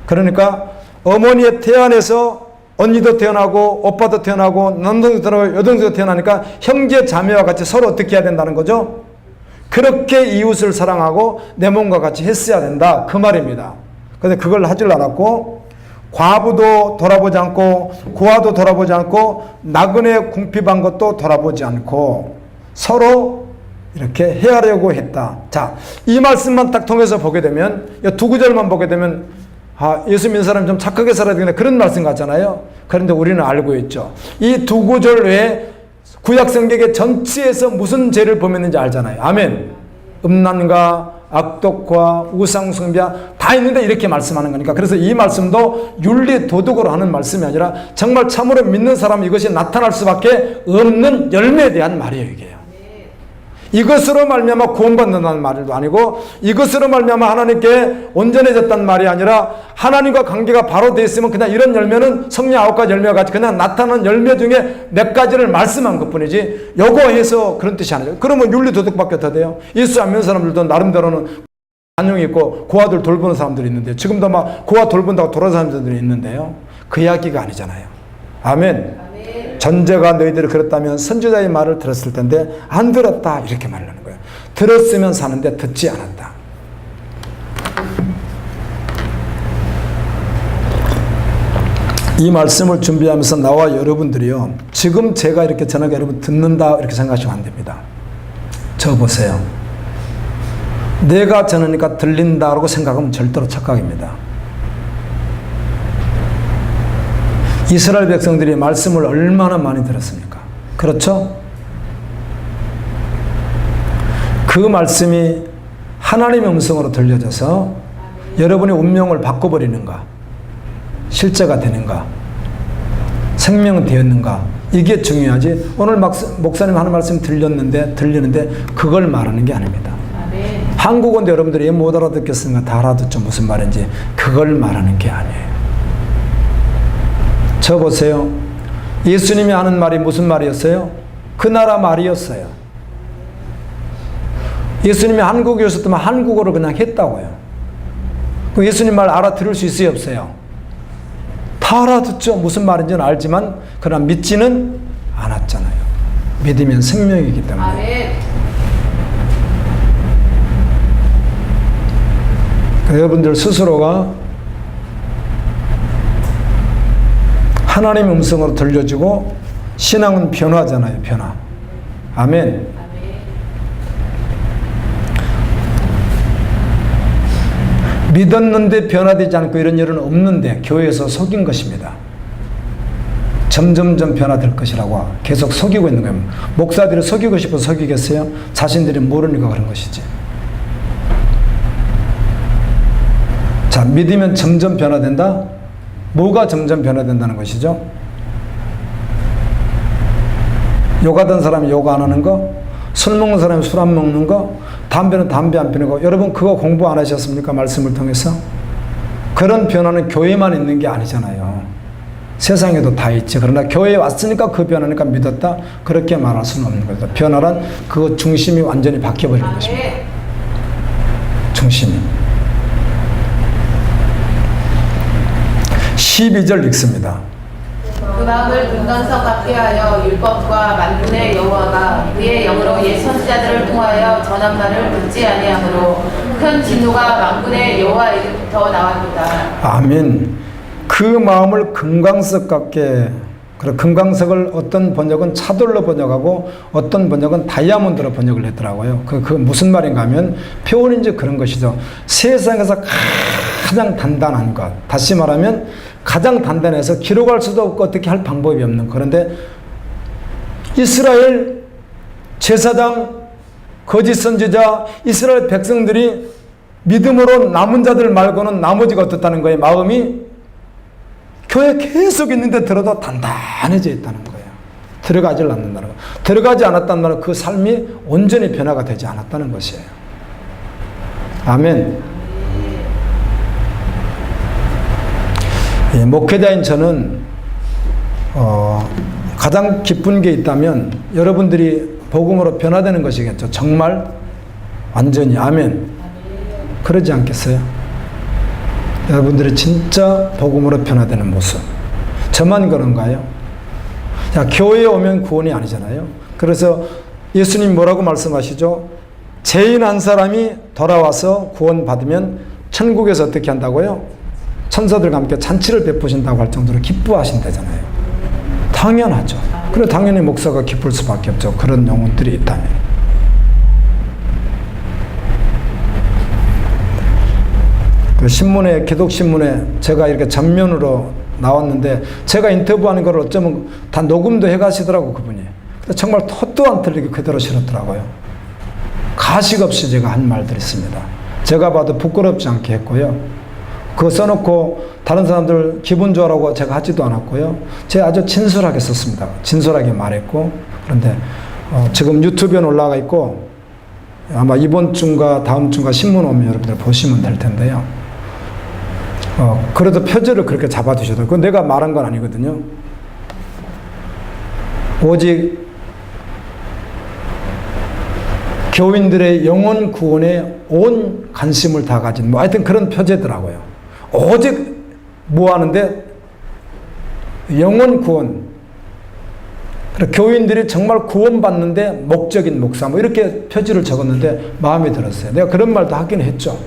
그러니까 어머니의 태 안에서 언니도 태어나고 오빠도 태어나고 남동생도 태어나고 여동생도 태어나니까 형제 자매와 같이 서로 어떻게 해야 된다는 거죠? 그렇게 이웃을 사랑하고 내 몸과 같이 했어야 된다 그 말입니다. 그런데 그걸 하질 않았고 과부도 돌아보지 않고 고아도 돌아보지 않고 나그네 궁핍한 것도 돌아보지 않고 서로 이렇게 해하려고 했다. 자, 이 말씀만 딱 통해서 보게 되면 이 두 구절만 보게 되면 예수 믿는 사람이 좀 착하게 살아야 되겠네 그런 말씀 같잖아요. 그런데 우리는 알고 있죠. 이 두 구절 외에 구약 성경의 전체에서 무슨 죄를 범했는지 알잖아요. 아멘. 음란과 악독과 우상숭배와 다 있는데 이렇게 말씀하는 거니까. 그래서 이 말씀도 윤리 도덕으로 하는 말씀이 아니라 정말 참으로 믿는 사람 이것이 나타날 수밖에 없는 열매에 대한 말이에요. 이게요. 이것으로 말미암아 구원받는다는 말도 아니고 이것으로 말미암아 하나님께 온전해졌다는 말이 아니라 하나님과 관계가 바로 되어 있으면 그냥 이런 열매는 성령 9가지 열매와 같이 그냥 나타나는 열매 중에 몇 가지를 말씀한 것뿐이지 요거 해서 그런 뜻이 아니죠. 그러면 윤리 도덕밖에 더 돼요. 예수 안 믿는 사람들도 나름대로는 관용이 있고 고아들 돌보는 사람들이 있는데 지금도 막 고아 돌본다고 돌아다니는 사람들이 있는데요. 그 이야기가 아니잖아요. 아멘. 전제가 너희들이 그렇다면 선지자의 말을 들었을 텐데 안 들었다 이렇게 말하는 거예요. 들었으면 사는데 듣지 않았다. 이 말씀을 준비하면서 나와 여러분들이요 지금 제가 이렇게 전하게 여러분 듣는다 이렇게 생각하시면 안 됩니다. 저 보세요. 내가 전하니까 들린다라고 생각하면 절대로 착각입니다. 이스라엘 백성들이 말씀을 얼마나 많이 들었습니까? 그렇죠? 그 말씀이 하나님의 음성으로 들려져서 여러분의 운명을 바꿔버리는가? 실제가 되는가? 생명은 되었는가? 이게 중요하지. 오늘 목사님 하는 말씀 들리는데 그걸 말하는 게 아닙니다. 한국어인데 여러분들이 못 알아듣겠으니까 다 알아듣죠. 무슨 말인지. 그걸 말하는 게 아니에요. 저 보세요. 예수님이 하는 말이 무슨 말이었어요? 그 나라 말이었어요. 예수님이 한국에 오셨다면 한국어를 그냥 했다고요. 그 예수님 말 알아들을 수 있어요? 없어요? 다 알아듣죠. 무슨 말인지는 알지만 그러나 믿지는 않았잖아요. 믿으면 생명이기 때문에. 아멘. 여러분들 스스로가 하나님의 음성으로 들려지고 신앙은 변화잖아요. 변화. 아멘. 믿었는데 변화되지 않고 이런 일은 없는데 교회에서 속인 것입니다. 점점점 변화될 것이라고 계속 속이고 있는 거예요. 목사들이 속이고 싶어서 속이겠어요? 자신들이 모르니까 그런 것이지. 자, 믿으면 점점 변화된다? 뭐가 점점 변화된다는 것이죠? 욕하던 사람이 욕 안 하는 거, 술 먹는 사람이 술 안 먹는 거, 담배는 담배 안 피는 거. 여러분 그거 공부 안 하셨습니까? 말씀을 통해서. 그런 변화는 교회만 있는 게 아니잖아요. 세상에도 다 있지. 그러나 교회에 왔으니까 그 변화니까 믿었다? 그렇게 말할 수는 없는 거죠. 변화란 그 중심이 완전히 바뀌어버리는 것입니다. 중심이. 12절 읽습니다. 그 마음을 금강석 같게 하여 율법과 만군의 여호와가 그의 영으로 옛 선지자들을 통하여 전한 말을 듣지 아니하므로 큰 진노가 만군의 여호와에게부터 나왔도다. 아멘. 그 마음을 금강석 같게. 그리고 금강석을 어떤 번역은 차돌로 번역하고 어떤 번역은 다이아몬드로 번역을 했더라고요. 그 무슨 말인가 하면 표현인지 그런 것이죠. 세상에서 가장 단단한 것. 다시 말하면 가장 단단해서 기록할 수도 없고 어떻게 할 방법이 없는. 그런데 이스라엘 제사장, 거짓 선지자, 이스라엘 백성들이 믿음으로 남은 자들 말고는 나머지가 어떻다는 거예요? 마음이 교회 계속 있는데 들어도 단단해져 있다는 거예요. 들어가질 않는다는 거예요. 들어가지 않았다는 말은 그 삶이 온전히 변화가 되지 않았다는 것이에요. 아멘. 예, 목회자인 저는 가장 기쁜 게 있다면 여러분들이 복음으로 변화되는 것이겠죠. 정말 완전히. 아멘. 그러지 않겠어요? 여러분들이 진짜 복음으로 변화되는 모습. 저만 그런가요? 자, 교회에 오면 구원이 아니잖아요. 그래서 예수님 뭐라고 말씀하시죠? 죄인 한 사람이 돌아와서 구원받으면 천국에서 어떻게 한다고요? 천사들과 함께 잔치를 베푸신다고 할 정도로 기뻐하신다잖아요. 당연하죠. 그리고 당연히 목사가 기쁠 수밖에 없죠. 그런 영혼들이 있다면. 그 신문에, 기독신문에 제가 이렇게 전면으로 나왔는데 제가 인터뷰하는 걸 어쩌면 다 녹음도 해가시더라고, 그분이. 정말 헛도 안 틀리게 그대로 실었더라고요. 가식 없이 제가 한 말들이 있습니다. 제가 봐도 부끄럽지 않게 했고요. 그거 써놓고 다른 사람들 기분 좋아라고 제가 하지도 않았고요. 제가 아주 진솔하게 썼습니다. 진솔하게 말했고. 그런데 지금 유튜브에 올라가 있고 아마 이번 주인가 다음 주인가 신문 오면 여러분들 보시면 될 텐데요. 그래도 표절을 그렇게 잡아두셔도 그건 내가 말한 건 아니거든요. 오직 교인들의 영혼 구원에 온 관심을 다 가진 뭐 하여튼 그런 표제더라고요. 오직 뭐 하는데 영혼 구원. 교인들이 정말 구원받는데 목적인 목사 뭐 이렇게 표지를 적었는데 마음에 들었어요. 내가 그런 말도 하긴 했죠.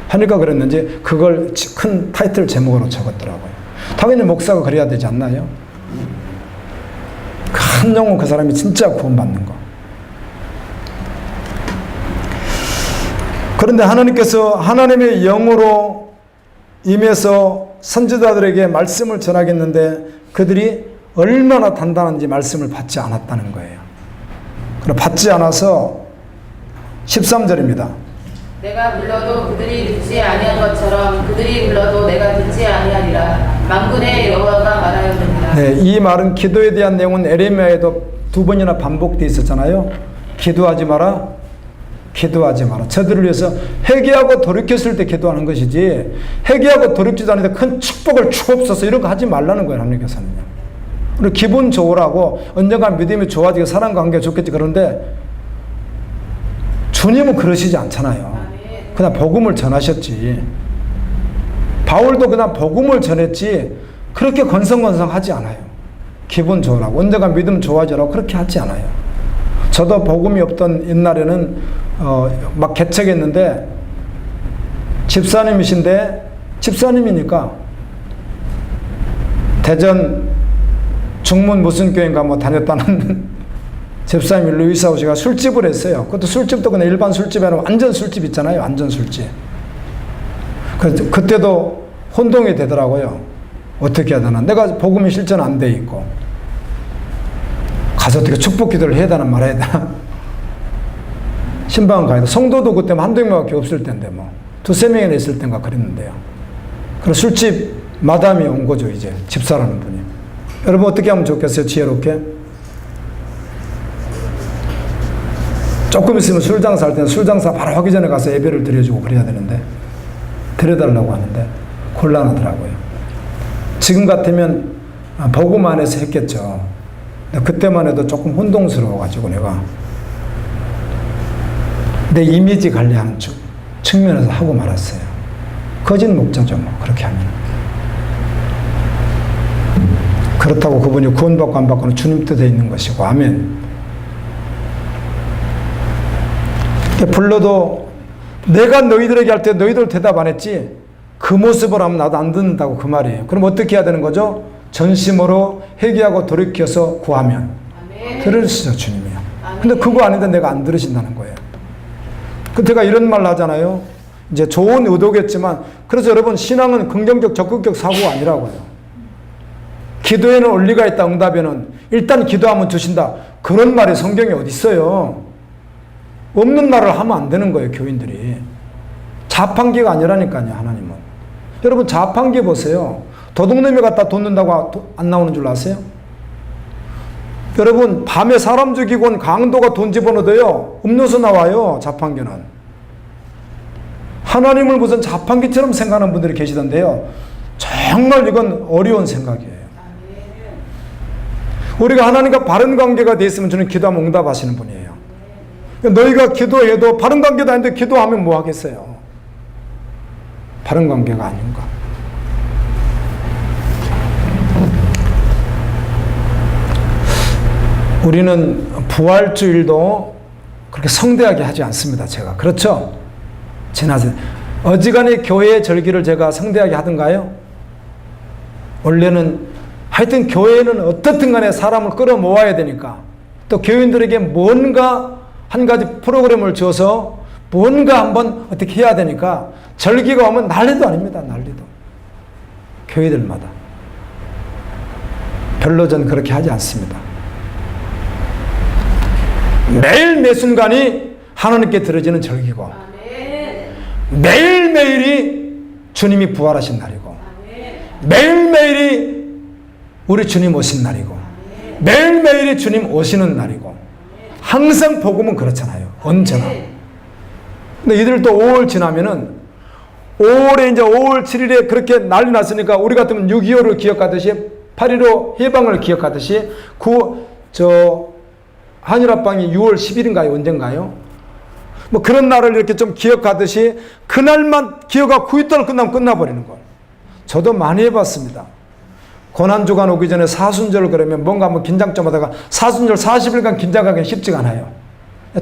하니까 그랬는지 그걸 큰 타이틀 제목으로 적었더라고요. 당연히 목사가 그래야 되지 않나요? 한 영혼 그 사람이 진짜 구원받는 거. 그런데 하나님께서 하나님의 영으로 임해서 선지자들에게 말씀을 전하겠는데 그들이 얼마나 단단한지 말씀을 받지 않았다는 거예요. 그럼 받지 않아서 13절입니다. 내가 불러도 그들이 듣지 아니한 것처럼 그들이 불러도 내가 듣지 아니하리라. 만군의 여호와가 말하였느니라. 네, 이 말은 기도에 대한 내용은 에레미야에도 2번이나 반복되어 있었잖아요. 기도하지 마라. 기도하지 마라. 저들을 위해서 회개하고 돌이켰을 때 기도하는 것이지 회개하고 돌이키지 않는데 큰 축복을 주옵소서 이런 거 하지 말라는 거예요. 하나님께서는요. 그리고 기분 좋으라고 언젠가 믿음이 좋아지고 사랑과 관계가 좋겠지 그런데 주님은 그러시지 않잖아요. 그냥 복음을 전하셨지. 바울도 그냥 복음을 전했지 그렇게 건성건성하지 않아요. 기분 좋으라고 언젠가 믿음 좋아지라고 그렇게 하지 않아요. 저도 복음이 없던 옛날에는 막 개척했는데 집사님이신데 집사님이니까 대전 중문 무슨 교회인가 뭐 다녔다는 집사님 루이사우 씨가 술집을 했어요. 그것도 술집도 그냥 일반 술집이 아니라 완전 술집 있잖아요. 완전 술집. 그때도 혼동이 되더라고요. 어떻게 해야 되나. 내가 복음이 실천 안 돼 있고 가서 어떻게 축복 기도를 해야 되나 말아야 되나. 신방 가야 돼. 성도도 그때 한두 명밖에 없을 텐데 뭐 두세 명이나 있을 땐가 그랬는데요. 그래서 술집 마담이 온 거죠. 이제 집사라는 분이. 여러분 어떻게 하면 좋겠어요? 지혜롭게. 조금 있으면 술 장사할 때는 술 장사 바로 하기 전에 가서 예배를 드려주고 그래야 되는데 드려달라고 하는데 곤란하더라고요. 지금 같으면 복음 안에서 했겠죠. 근데 그때만 해도 조금 혼동스러워가지고 내가 내 이미지 관리하는 측면에서 하고 말았어요. 거짓 목자죠, 뭐 그렇게 하면. 그렇다고 그분이 구원받고 안 받고는 주님 뜻에 있는 것이고, 아멘. 불러도 내가 너희들에게 할 때 너희들 대답 안 했지, 그 모습을 하면 나도 안 듣는다고 그 말이에요. 그럼 어떻게 해야 되는 거죠? 전심으로 회개하고 돌이켜서 구하면 들으시죠, 주님이요. 근데 그거 아닌데 내가 안 들으신다는 거예요. 그때가 이런 말 하잖아요. 이제 좋은 의도겠지만, 그래서 여러분 신앙은 긍정적 적극적 사고가 아니라고요. 기도에는 원리가 있다, 응답에는. 일단 기도하면 주신다. 그런 말이 성경에 어디 있어요? 없는 말을 하면 안 되는 거예요, 교인들이. 자판기가 아니라니까요, 하나님은. 여러분 자판기 보세요. 도둑놈이 갖다 돈 넣는다고 안 나오는 줄 아세요? 여러분 밤에 사람 죽이고 온 강도가 돈 집어넣어도요, 음료수 나와요, 자판기는. 하나님을 무슨 자판기처럼 생각하는 분들이 계시던데요. 정말 이건 어려운 생각이에요. 우리가 하나님과 바른 관계가 돼 있으면 저는 기도하면 응답하시는 분이에요. 너희가 기도해도 바른 관계도 아닌데 기도하면 뭐 하겠어요? 바른 관계가 아닌가? 우리는 부활주일도 그렇게 성대하게 하지 않습니다, 제가. 그렇죠? 지나서 어지간히 교회의 절기를 제가 성대하게 하던가요? 원래는 하여튼 교회는 어떻든 간에 사람을 끌어모아야 되니까, 또 교인들에게 뭔가 한 가지 프로그램을 줘서 뭔가 한번 어떻게 해야 되니까 절기가 오면 난리도 아닙니다. 난리도. 교회들마다. 별로 전 그렇게 하지 않습니다. 매일 매 순간이 하나님께 드려지는 절기고, 매일매일이 주님이 부활하신 날이고, 매일매일이 우리 주님 오신 날이고, 매일매일이 주님 오시는 날이고, 항상 복음은 그렇잖아요. 언제나. 근데 이들도 5월 지나면은 5월에 이제 5월 7일에 그렇게 난리 났으니까 우리 같으면 6.25를 기억하듯이 8.15 해방을 기억하듯이 한일합방이 6월 10일인가요? 언젠가요? 뭐 그런 날을 이렇게 좀 기억하듯이 그날만 기억하고 9.27을 끝나면 끝나버리는 거예요. 저도 많이 해봤습니다. 고난주간 오기 전에 사순절 그러면 뭔가 한번 긴장 좀 하다가 사순절 40일간 긴장하기는 쉽지가 않아요.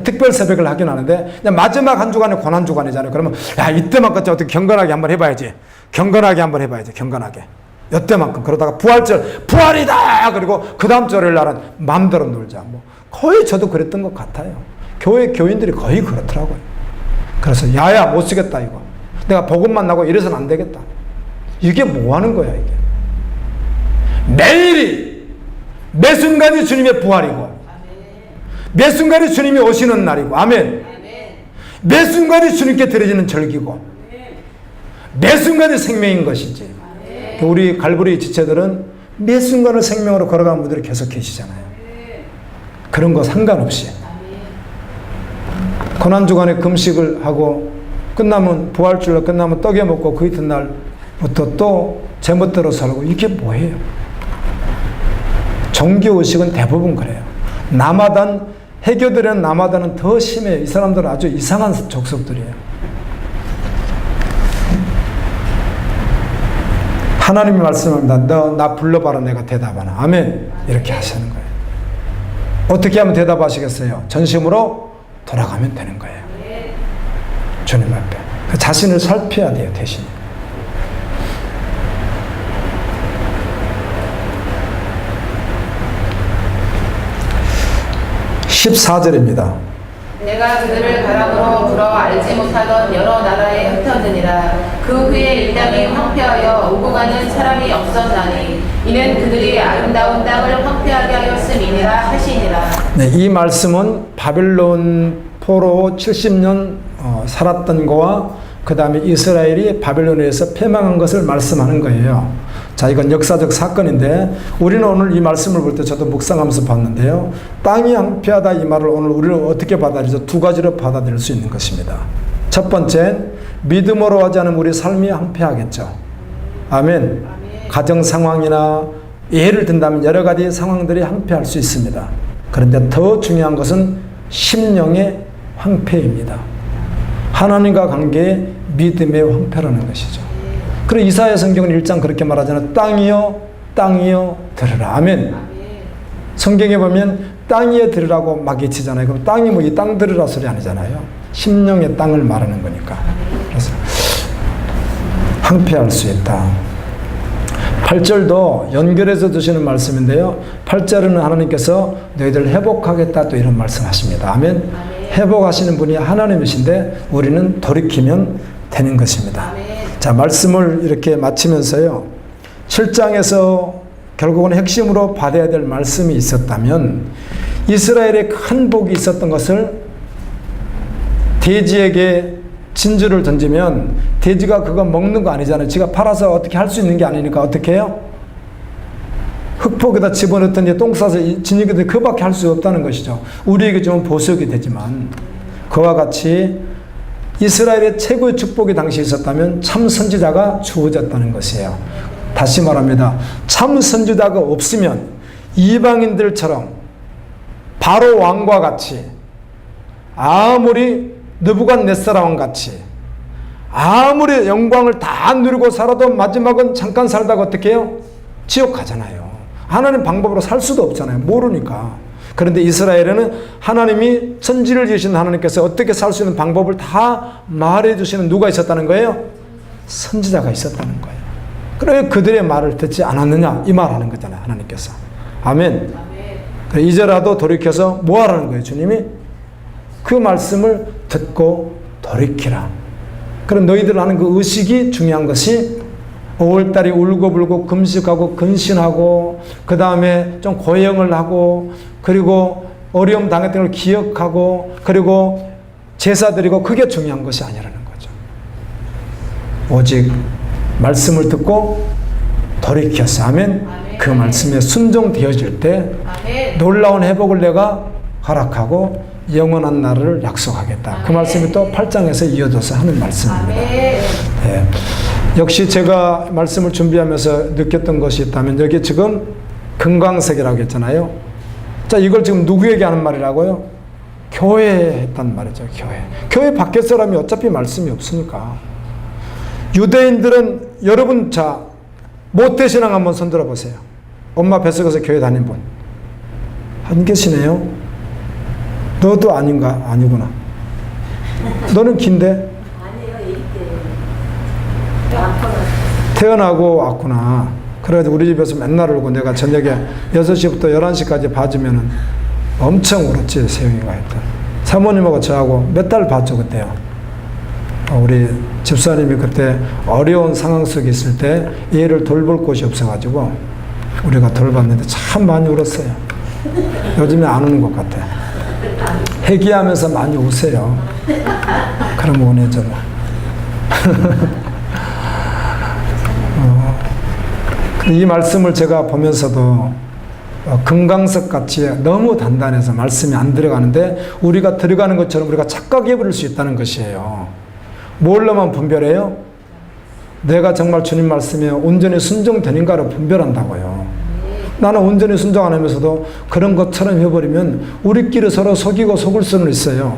특별 새벽을 하긴 하는데 마지막 한 주간에 고난주간이잖아요. 그러면 야, 이때만큼 어떻게 경건하게 한번 해봐야지. 경건하게 한번 해봐야지. 경건하게. 이때만큼. 그러다가 부활절 부활이다. 그리고 그 다음 절요일 날은 마음대로 놀자. 뭐 거의 저도 그랬던 것 같아요. 교회 교인들이 거의 그렇더라고요. 그래서 야야 못 쓰겠다 이거. 내가 복음만 나고 이래서는 안 되겠다. 이게 뭐 하는 거야 이게. 매일이 매 순간이 주님의 부활이고, 매 순간이 주님이 오시는 날이고, 아멘. 매 순간이 주님께 드려지는 절기고, 매 순간이 생명인 것이지. 우리 갈보리 지체들은 매 순간을 생명으로 걸어가는 분들이 계속 계시잖아요. 그런 거 상관없이 고난주간에 금식을 하고 끝나면 부활주일로 끝나면 떡에 먹고 그 이튿날부터 또 제멋대로 살고, 이게 뭐예요? 종교의식은 대부분 그래요. 남아단, 해교들은 남아단은 더 심해요. 이 사람들은 아주 이상한 족속들이에요. 하나님이 말씀합니다. 너 나 불러봐라 내가 대답하나. 아멘. 이렇게 하시는 거예요. 어떻게 하면 대답하시겠어요? 전심으로 돌아가면 되는 거예요. 주님 앞에. 그 자신을 살펴야 돼요, 대신. (14절입니다) 내가 그들을 바람으로 불어 알지 못하던 여러 나라에 흩어드니라. 그 후에 이 땅이 황폐하여 오고 가는 사람이 없었나니 이는 그들이 아름다운 땅을 황폐하게 하였음이니라 하시니라. 네, 이 말씀은 바벨론 포로 70년 살았던 거와 그 다음에 이스라엘이 바벨론에 의해서 패망한 것을 말씀하는 거예요. 자, 이건 역사적 사건인데 우리는 오늘 이 말씀을 볼 때 저도 묵상하면서 봤는데요. 땅이 황폐하다 이 말을 오늘 우리는 어떻게 받아들이죠? 두 가지로 받아들일 수 있는 것입니다. 첫 번째, 믿음으로 하지 않으면 우리 삶이 황폐하겠죠. 아멘. 가정 상황이나 예를 든다면 여러 가지 상황들이 황폐할 수 있습니다. 그런데 더 중요한 것은 심령의 황폐입니다. 하나님과 관계의 믿음의 황폐라는 것이죠. 그리고 이사야 성경은 1장 그렇게 말하잖아요. 땅이여 땅이여 들으라. 아멘. 성경에 보면 땅이여 들으라고 막 외치잖아요. 그럼 땅이 뭐 이 땅 들으라 소리 아니잖아요. 심령의 땅을 말하는 거니까. 그래서 황폐할 수 있다. 8절도 연결해서 주시는 말씀인데요. 8절은 하나님께서 너희들 회복하겠다 또 이런 말씀하십니다. 아멘. 회복하시는 분이 하나님이신데 우리는 돌이키면 되는 것입니다. 자, 말씀을 이렇게 마치면서요. 7장에서 결국은 핵심으로 받아야 될 말씀이 있었다면 이스라엘의 큰 복이 있었던 것을 돼지에게 진주를 던지면 돼지가 그거 먹는 거 아니잖아요. 지가 팔아서 어떻게 할 수 있는 게 아니니까 어떻게 해요? 흙폭에다 집어넣더니 똥 싸서 진이거든 그밖에 할 수 없다는 것이죠. 우리에게 좀 보석이 되지만 그와 같이 이스라엘의 최고의 축복이 당시에 있었다면 참 선지자가 주어졌다는 것이에요. 다시 말합니다. 참 선지자가 없으면 이방인들처럼 바로 왕과 같이 아무리 느부갓네살 왕 같이 아무리 영광을 다 누리고 살아도 마지막은 잠깐 살다가 어떻게 해요? 지옥 가잖아요. 하나님 방법으로 살 수도 없잖아요. 모르니까. 그런데 이스라엘에는 하나님이 천지를 지으신 하나님께서 어떻게 살 수 있는 방법을 다 말해 주시는 누가 있었다는 거예요? 선지자가 있었다는 거예요. 그래 그들의 말을 듣지 않았느냐 이 말 하는 거잖아요. 하나님께서. 아멘. 그래, 이제라도 돌이켜서 뭐 하라는 거예요? 주님이 그 말씀을 듣고 돌이키라. 그럼 너희들 하는 그 의식이 중요한 것이 5월달에 울고불고 금식하고 근신하고 그 다음에 좀 고행을 하고 그리고 어려움 당했던 걸 기억하고 그리고 제사 드리고 그게 중요한 것이 아니라는 거죠. 오직 말씀을 듣고 돌이켜서 아멘. 그 말씀에 순종되어질 때 놀라운 회복을 내가 허락하고 영원한 나라를 약속하겠다. 그 말씀이 또 8장에서 이어져서 하는 말씀입니다. 네. 역시 제가 말씀을 준비하면서 느꼈던 것이 있다면 여기 지금 금강석이라고 했잖아요. 자, 이걸 지금 누구에게 하는 말이라고요? 교회에 했단 말이죠. 교회 밖에 사람이 어차피 말씀이 없으니까. 유대인들은 여러분 자 모태신앙 한번 손들어 보세요. 엄마 뱃속에서 교회 다닌 분 안 계시네요. 너도 아닌가? 아니구나. 너는 긴데? 태어나고 왔구나. 그래가지고 우리 집에서 맨날 울고 내가 저녁에 6시부터 11시까지 봐주면은 엄청 울었지, 세영이가 했던. 사모님하고 저하고 몇 달 봤죠, 그때요. 우리 집사님이 그때 어려운 상황 속에 있을 때 얘를 돌볼 곳이 없어가지고 우리가 돌봤는데 참 많이 울었어요. 요즘에 안 우는 것 같아. 회개하면서 많이 우세요. 그럼 오네죠. 이 말씀을 제가 보면서도 금강석 같이 너무 단단해서 말씀이 안 들어가는데 우리가 들어가는 것처럼 우리가 착각해 버릴 수 있다는 것이에요. 뭘로만 분별해요? 내가 정말 주님 말씀에 온전히 순종되는가로 분별한다고요. 나는 온전히 순종 안 하면서도 그런 것처럼 해버리면 우리끼리 서로 속이고 속을 수는 있어요.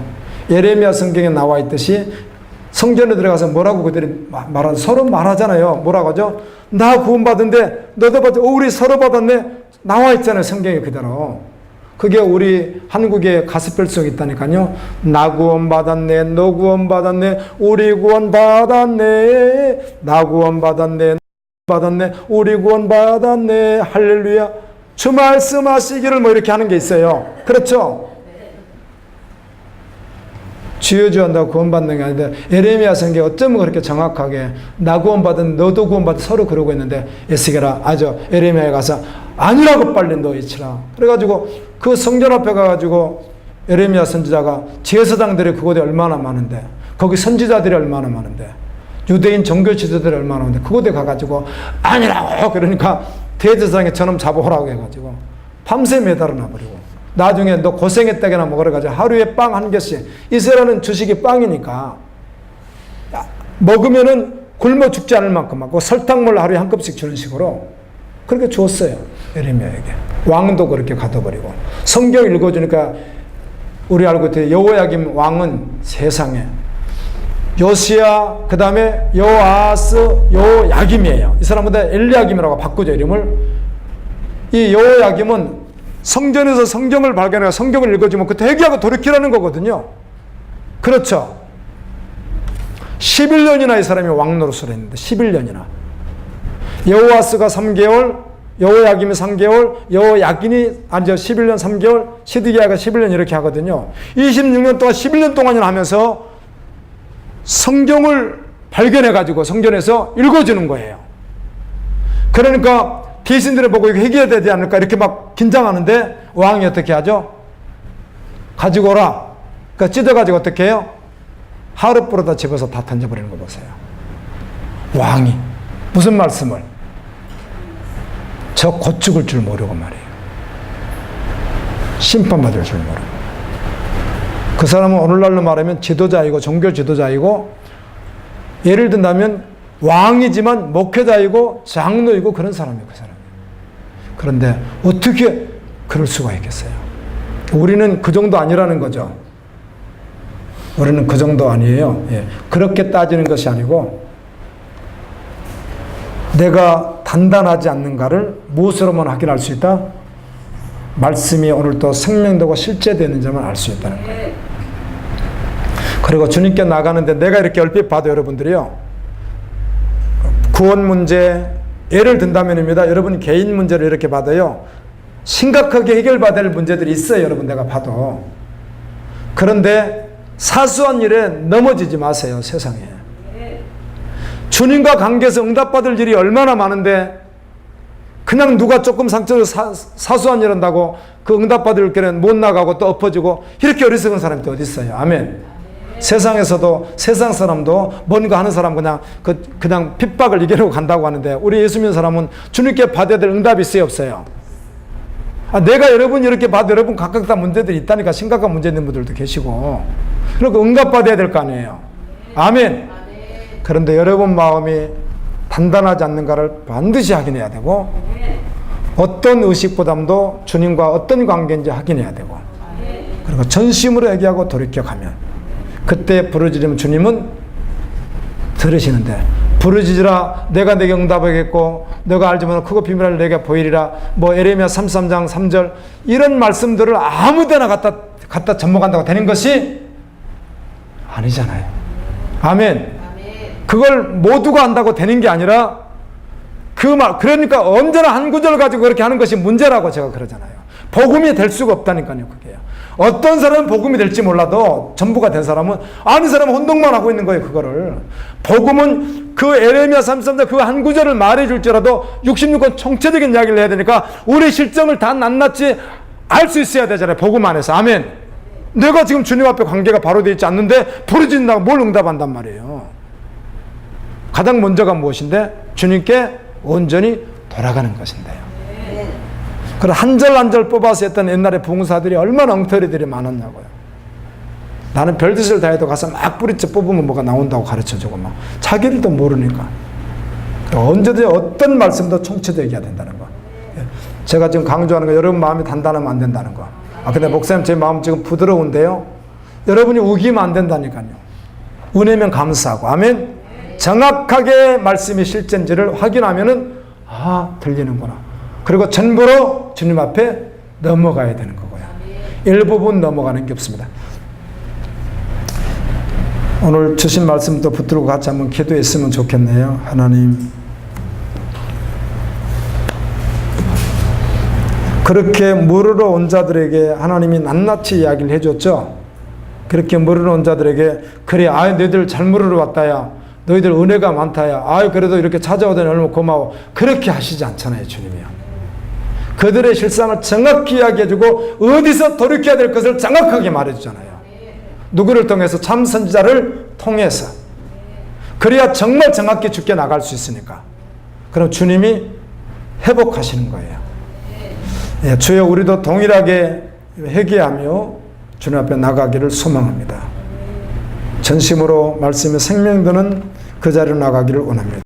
예레미야 성경에 나와 있듯이 성전에 들어가서 뭐라고 그들이 서로 말하잖아요. 뭐라고 하죠? 나 구원받은데 너도 받았, 우리 서로 받았네. 나와 있잖아요. 성경에 그대로. 그게 우리 한국의 가스펠송이 있다니까요. 나 구원받았네. 너 구원받았네. 우리 구원받았네. 나 구원받았네. 받았네. 우리 구원받았네. 할렐루야. 주 말씀하시기를 뭐 이렇게 하는 게 있어요. 그렇죠? 주여주한다고 구원받는 게 아닌데 에레미야 선지자가 어쩌면 그렇게 정확하게 나 구원받은 너도 구원받은 서로 그러고 있는데 에스겔아 에레미야에 가서 아니라고 빨리 너 이치라. 그래가지고 그 성전 앞에 가가지고 에레미야 선지자가 제사장들이 그곳에 얼마나 많은데 거기 선지자들이 얼마나 많은데 유대인 종교 지도자들이 얼마나 많은데 그곳에 가가지고 아니라고 그러니까 대제사장이 저놈 잡아오라고 해가지고 밤새 매달아 놔버리고 나중에 너 고생했다게나 먹으러가지고 하루에 빵 한 개씩 이스라엘은 주식이 빵이니까 먹으면은 굶어 죽지 않을 만큼 하고 설탕물 하루에 한 컵씩 주는 식으로 그렇게 주었어요. 에레미야에게. 왕도 그렇게 가둬버리고 성경 읽어주니까 우리 알고 있듯이 여호야김 왕은 세상에 요시야 그 다음에 여호아스 여호야김이에요. 이 사람보다 엘리야김이라고 바꾸죠 이름을. 이 여호야김은 성전에서 성경을 발견해서 성경을 읽어주면 그때 회개하고 돌이키라는 거거든요. 그렇죠. 11년이나 이 사람이 왕 노릇을 했는데 11년이나. 여호아스가 3개월, 여호야김이 3개월, 여호야긴이 11년 3개월, 시드기야가 11년 이렇게 하거든요. 26년 동안 11년 동안이나 하면서 성경을 발견해가지고 성전에서 읽어주는 거예요. 그러니까 대신들을 보고 이거 해결해야 되지 않을까 이렇게 막 긴장하는데 왕이 어떻게 하죠? 가지고 오라. 그러니까 찢어가지고 어떻게 해요? 하룻불에다 집어서 다 던져버리는 거 보세요. 왕이 무슨 말씀을? 저 곧 죽을 줄 모르고 말이에요. 심판받을 줄 모르고. 그 사람은 오늘날로 말하면 지도자이고 종교 지도자이고 예를 든다면 왕이지만 목회자이고 장로이고 그런 사람이에요. 그 사람이. 그런데 어떻게 그럴 수가 있겠어요? 우리는 그 정도 아니라는 거죠. 우리는 그 정도 아니에요. 예. 그렇게 따지는 것이 아니고 내가 단단하지 않는가를 무엇으로만 확인할 수 있다? 말씀이 오늘도 생명되고 실제되는 점을 알 수 있다는 거예요. 그리고 주님께 나가는데 내가 이렇게 얼핏 봐도 여러분들이요. 구원 문제, 예를 든다면입니다. 여러분 개인 문제를 이렇게 받아요. 심각하게 해결받을 문제들이 있어요. 여러분 내가 봐도. 그런데 사소한 일에 넘어지지 마세요. 세상에. 주님과 관계에서 응답받을 일이 얼마나 많은데 그냥 누가 조금 상처를 사소한 일 한다고 그 응답받을 길은 못 나가고 또 엎어지고 이렇게 어리석은 사람이 또 어디 있어요. 아멘. 세상에서도 세상 사람도 뭔가 하는 사람 그냥 핍박을 이겨내고 간다고 하는데 우리 예수 믿는 사람은 주님께 받아야 될 응답이 있어요 없어요? 내가 여러분 이렇게 봐도 여러분 각각 다 문제들이 있다니까 심각한 문제 있는 분들도 계시고 그리고 응답받아야 될 거 아니에요. 아멘. 그런데 여러분 마음이 단단하지 않는가를 반드시 확인해야 되고 어떤 의식보담도 주님과 어떤 관계인지 확인해야 되고 그리고 전심으로 얘기하고 돌이켜가면 그때 부르짖으면 주님은 들으시는데 부르짖으라 내가 내게 응답하겠고 너가 알지 못하는 크고 비밀을 내게 보이리라 뭐 에레미야 33장 3절 이런 말씀들을 아무데나 갖다 접목한다고 되는 것이 아니잖아요. 아멘. 그걸 모두가 한다고 되는 게 아니라 그러니까 언제나 한 구절 가지고 그렇게 하는 것이 문제라고 제가 그러잖아요. 복음이 될 수가 없다니까요. 그게요. 어떤 사람은 복음이 될지 몰라도 전부가 된 사람은 아는 사람은 혼동만 하고 있는 거예요. 그거를. 복음은 그 에레미야 33장 그 한 구절을 말해 줄지라도 66권 총체적인 이야기를 해야 되니까 우리 실정을 다 낱낱이 알 수 있어야 되잖아요. 복음 안에서. 아멘. 내가 지금 주님 앞에 관계가 바로 되어 있지 않는데 부르짖는다고 뭘 응답한단 말이에요. 가장 먼저가 무엇인데 주님께 온전히 돌아가는 것인데요. 그래 한 절 한 절 뽑아서 했던 옛날에 봉사들이 얼마나 엉터리들이 많았냐고요. 나는 별짓을 다 해도 가서 막 뿌리째 뽑으면 뭐가 나온다고 가르쳐주고 막 자기들도 모르니까 언제든지 어떤 말씀도 총체되게 해야 된다는 거. 제가 지금 강조하는 거 여러분 마음이 단단하면 안 된다는 거. 근데 목사님 제 마음 지금 부드러운데요. 여러분이 우기면 안 된다니까요. 은혜면 감사하고 아멘. 정확하게 말씀이 실제인지를 확인하면은 들리는구나. 그리고 전부로 주님 앞에 넘어가야 되는 거고요. 일부분 넘어가는 게 없습니다. 오늘 주신 말씀도 붙들고 같이 한번 기도했으면 좋겠네요. 하나님, 그렇게 물으러 온 자들에게 하나님이 낱낱이 이야기를 해줬죠. 그렇게 물으러 자들에게 그래 너희들 잘 물으러 왔다야, 너희들 은혜가 많다야, 그래도 이렇게 찾아오더니 얼마나 고마워, 그렇게 하시지 않잖아요. 주님이요. 그들의 실상을 정확히 이야기해주고 어디서 돌이켜야 될 것을 정확하게 말해주잖아요. 누구를 통해서? 참 선지자를 통해서. 그래야 정말 정확히 주께 나갈 수 있으니까. 그럼 주님이 회복하시는 거예요. 예, 주여 우리도 동일하게 회개하며 주님 앞에 나가기를 소망합니다. 전심으로 말씀의 생명 드는 그 자리로 나가기를 원합니다.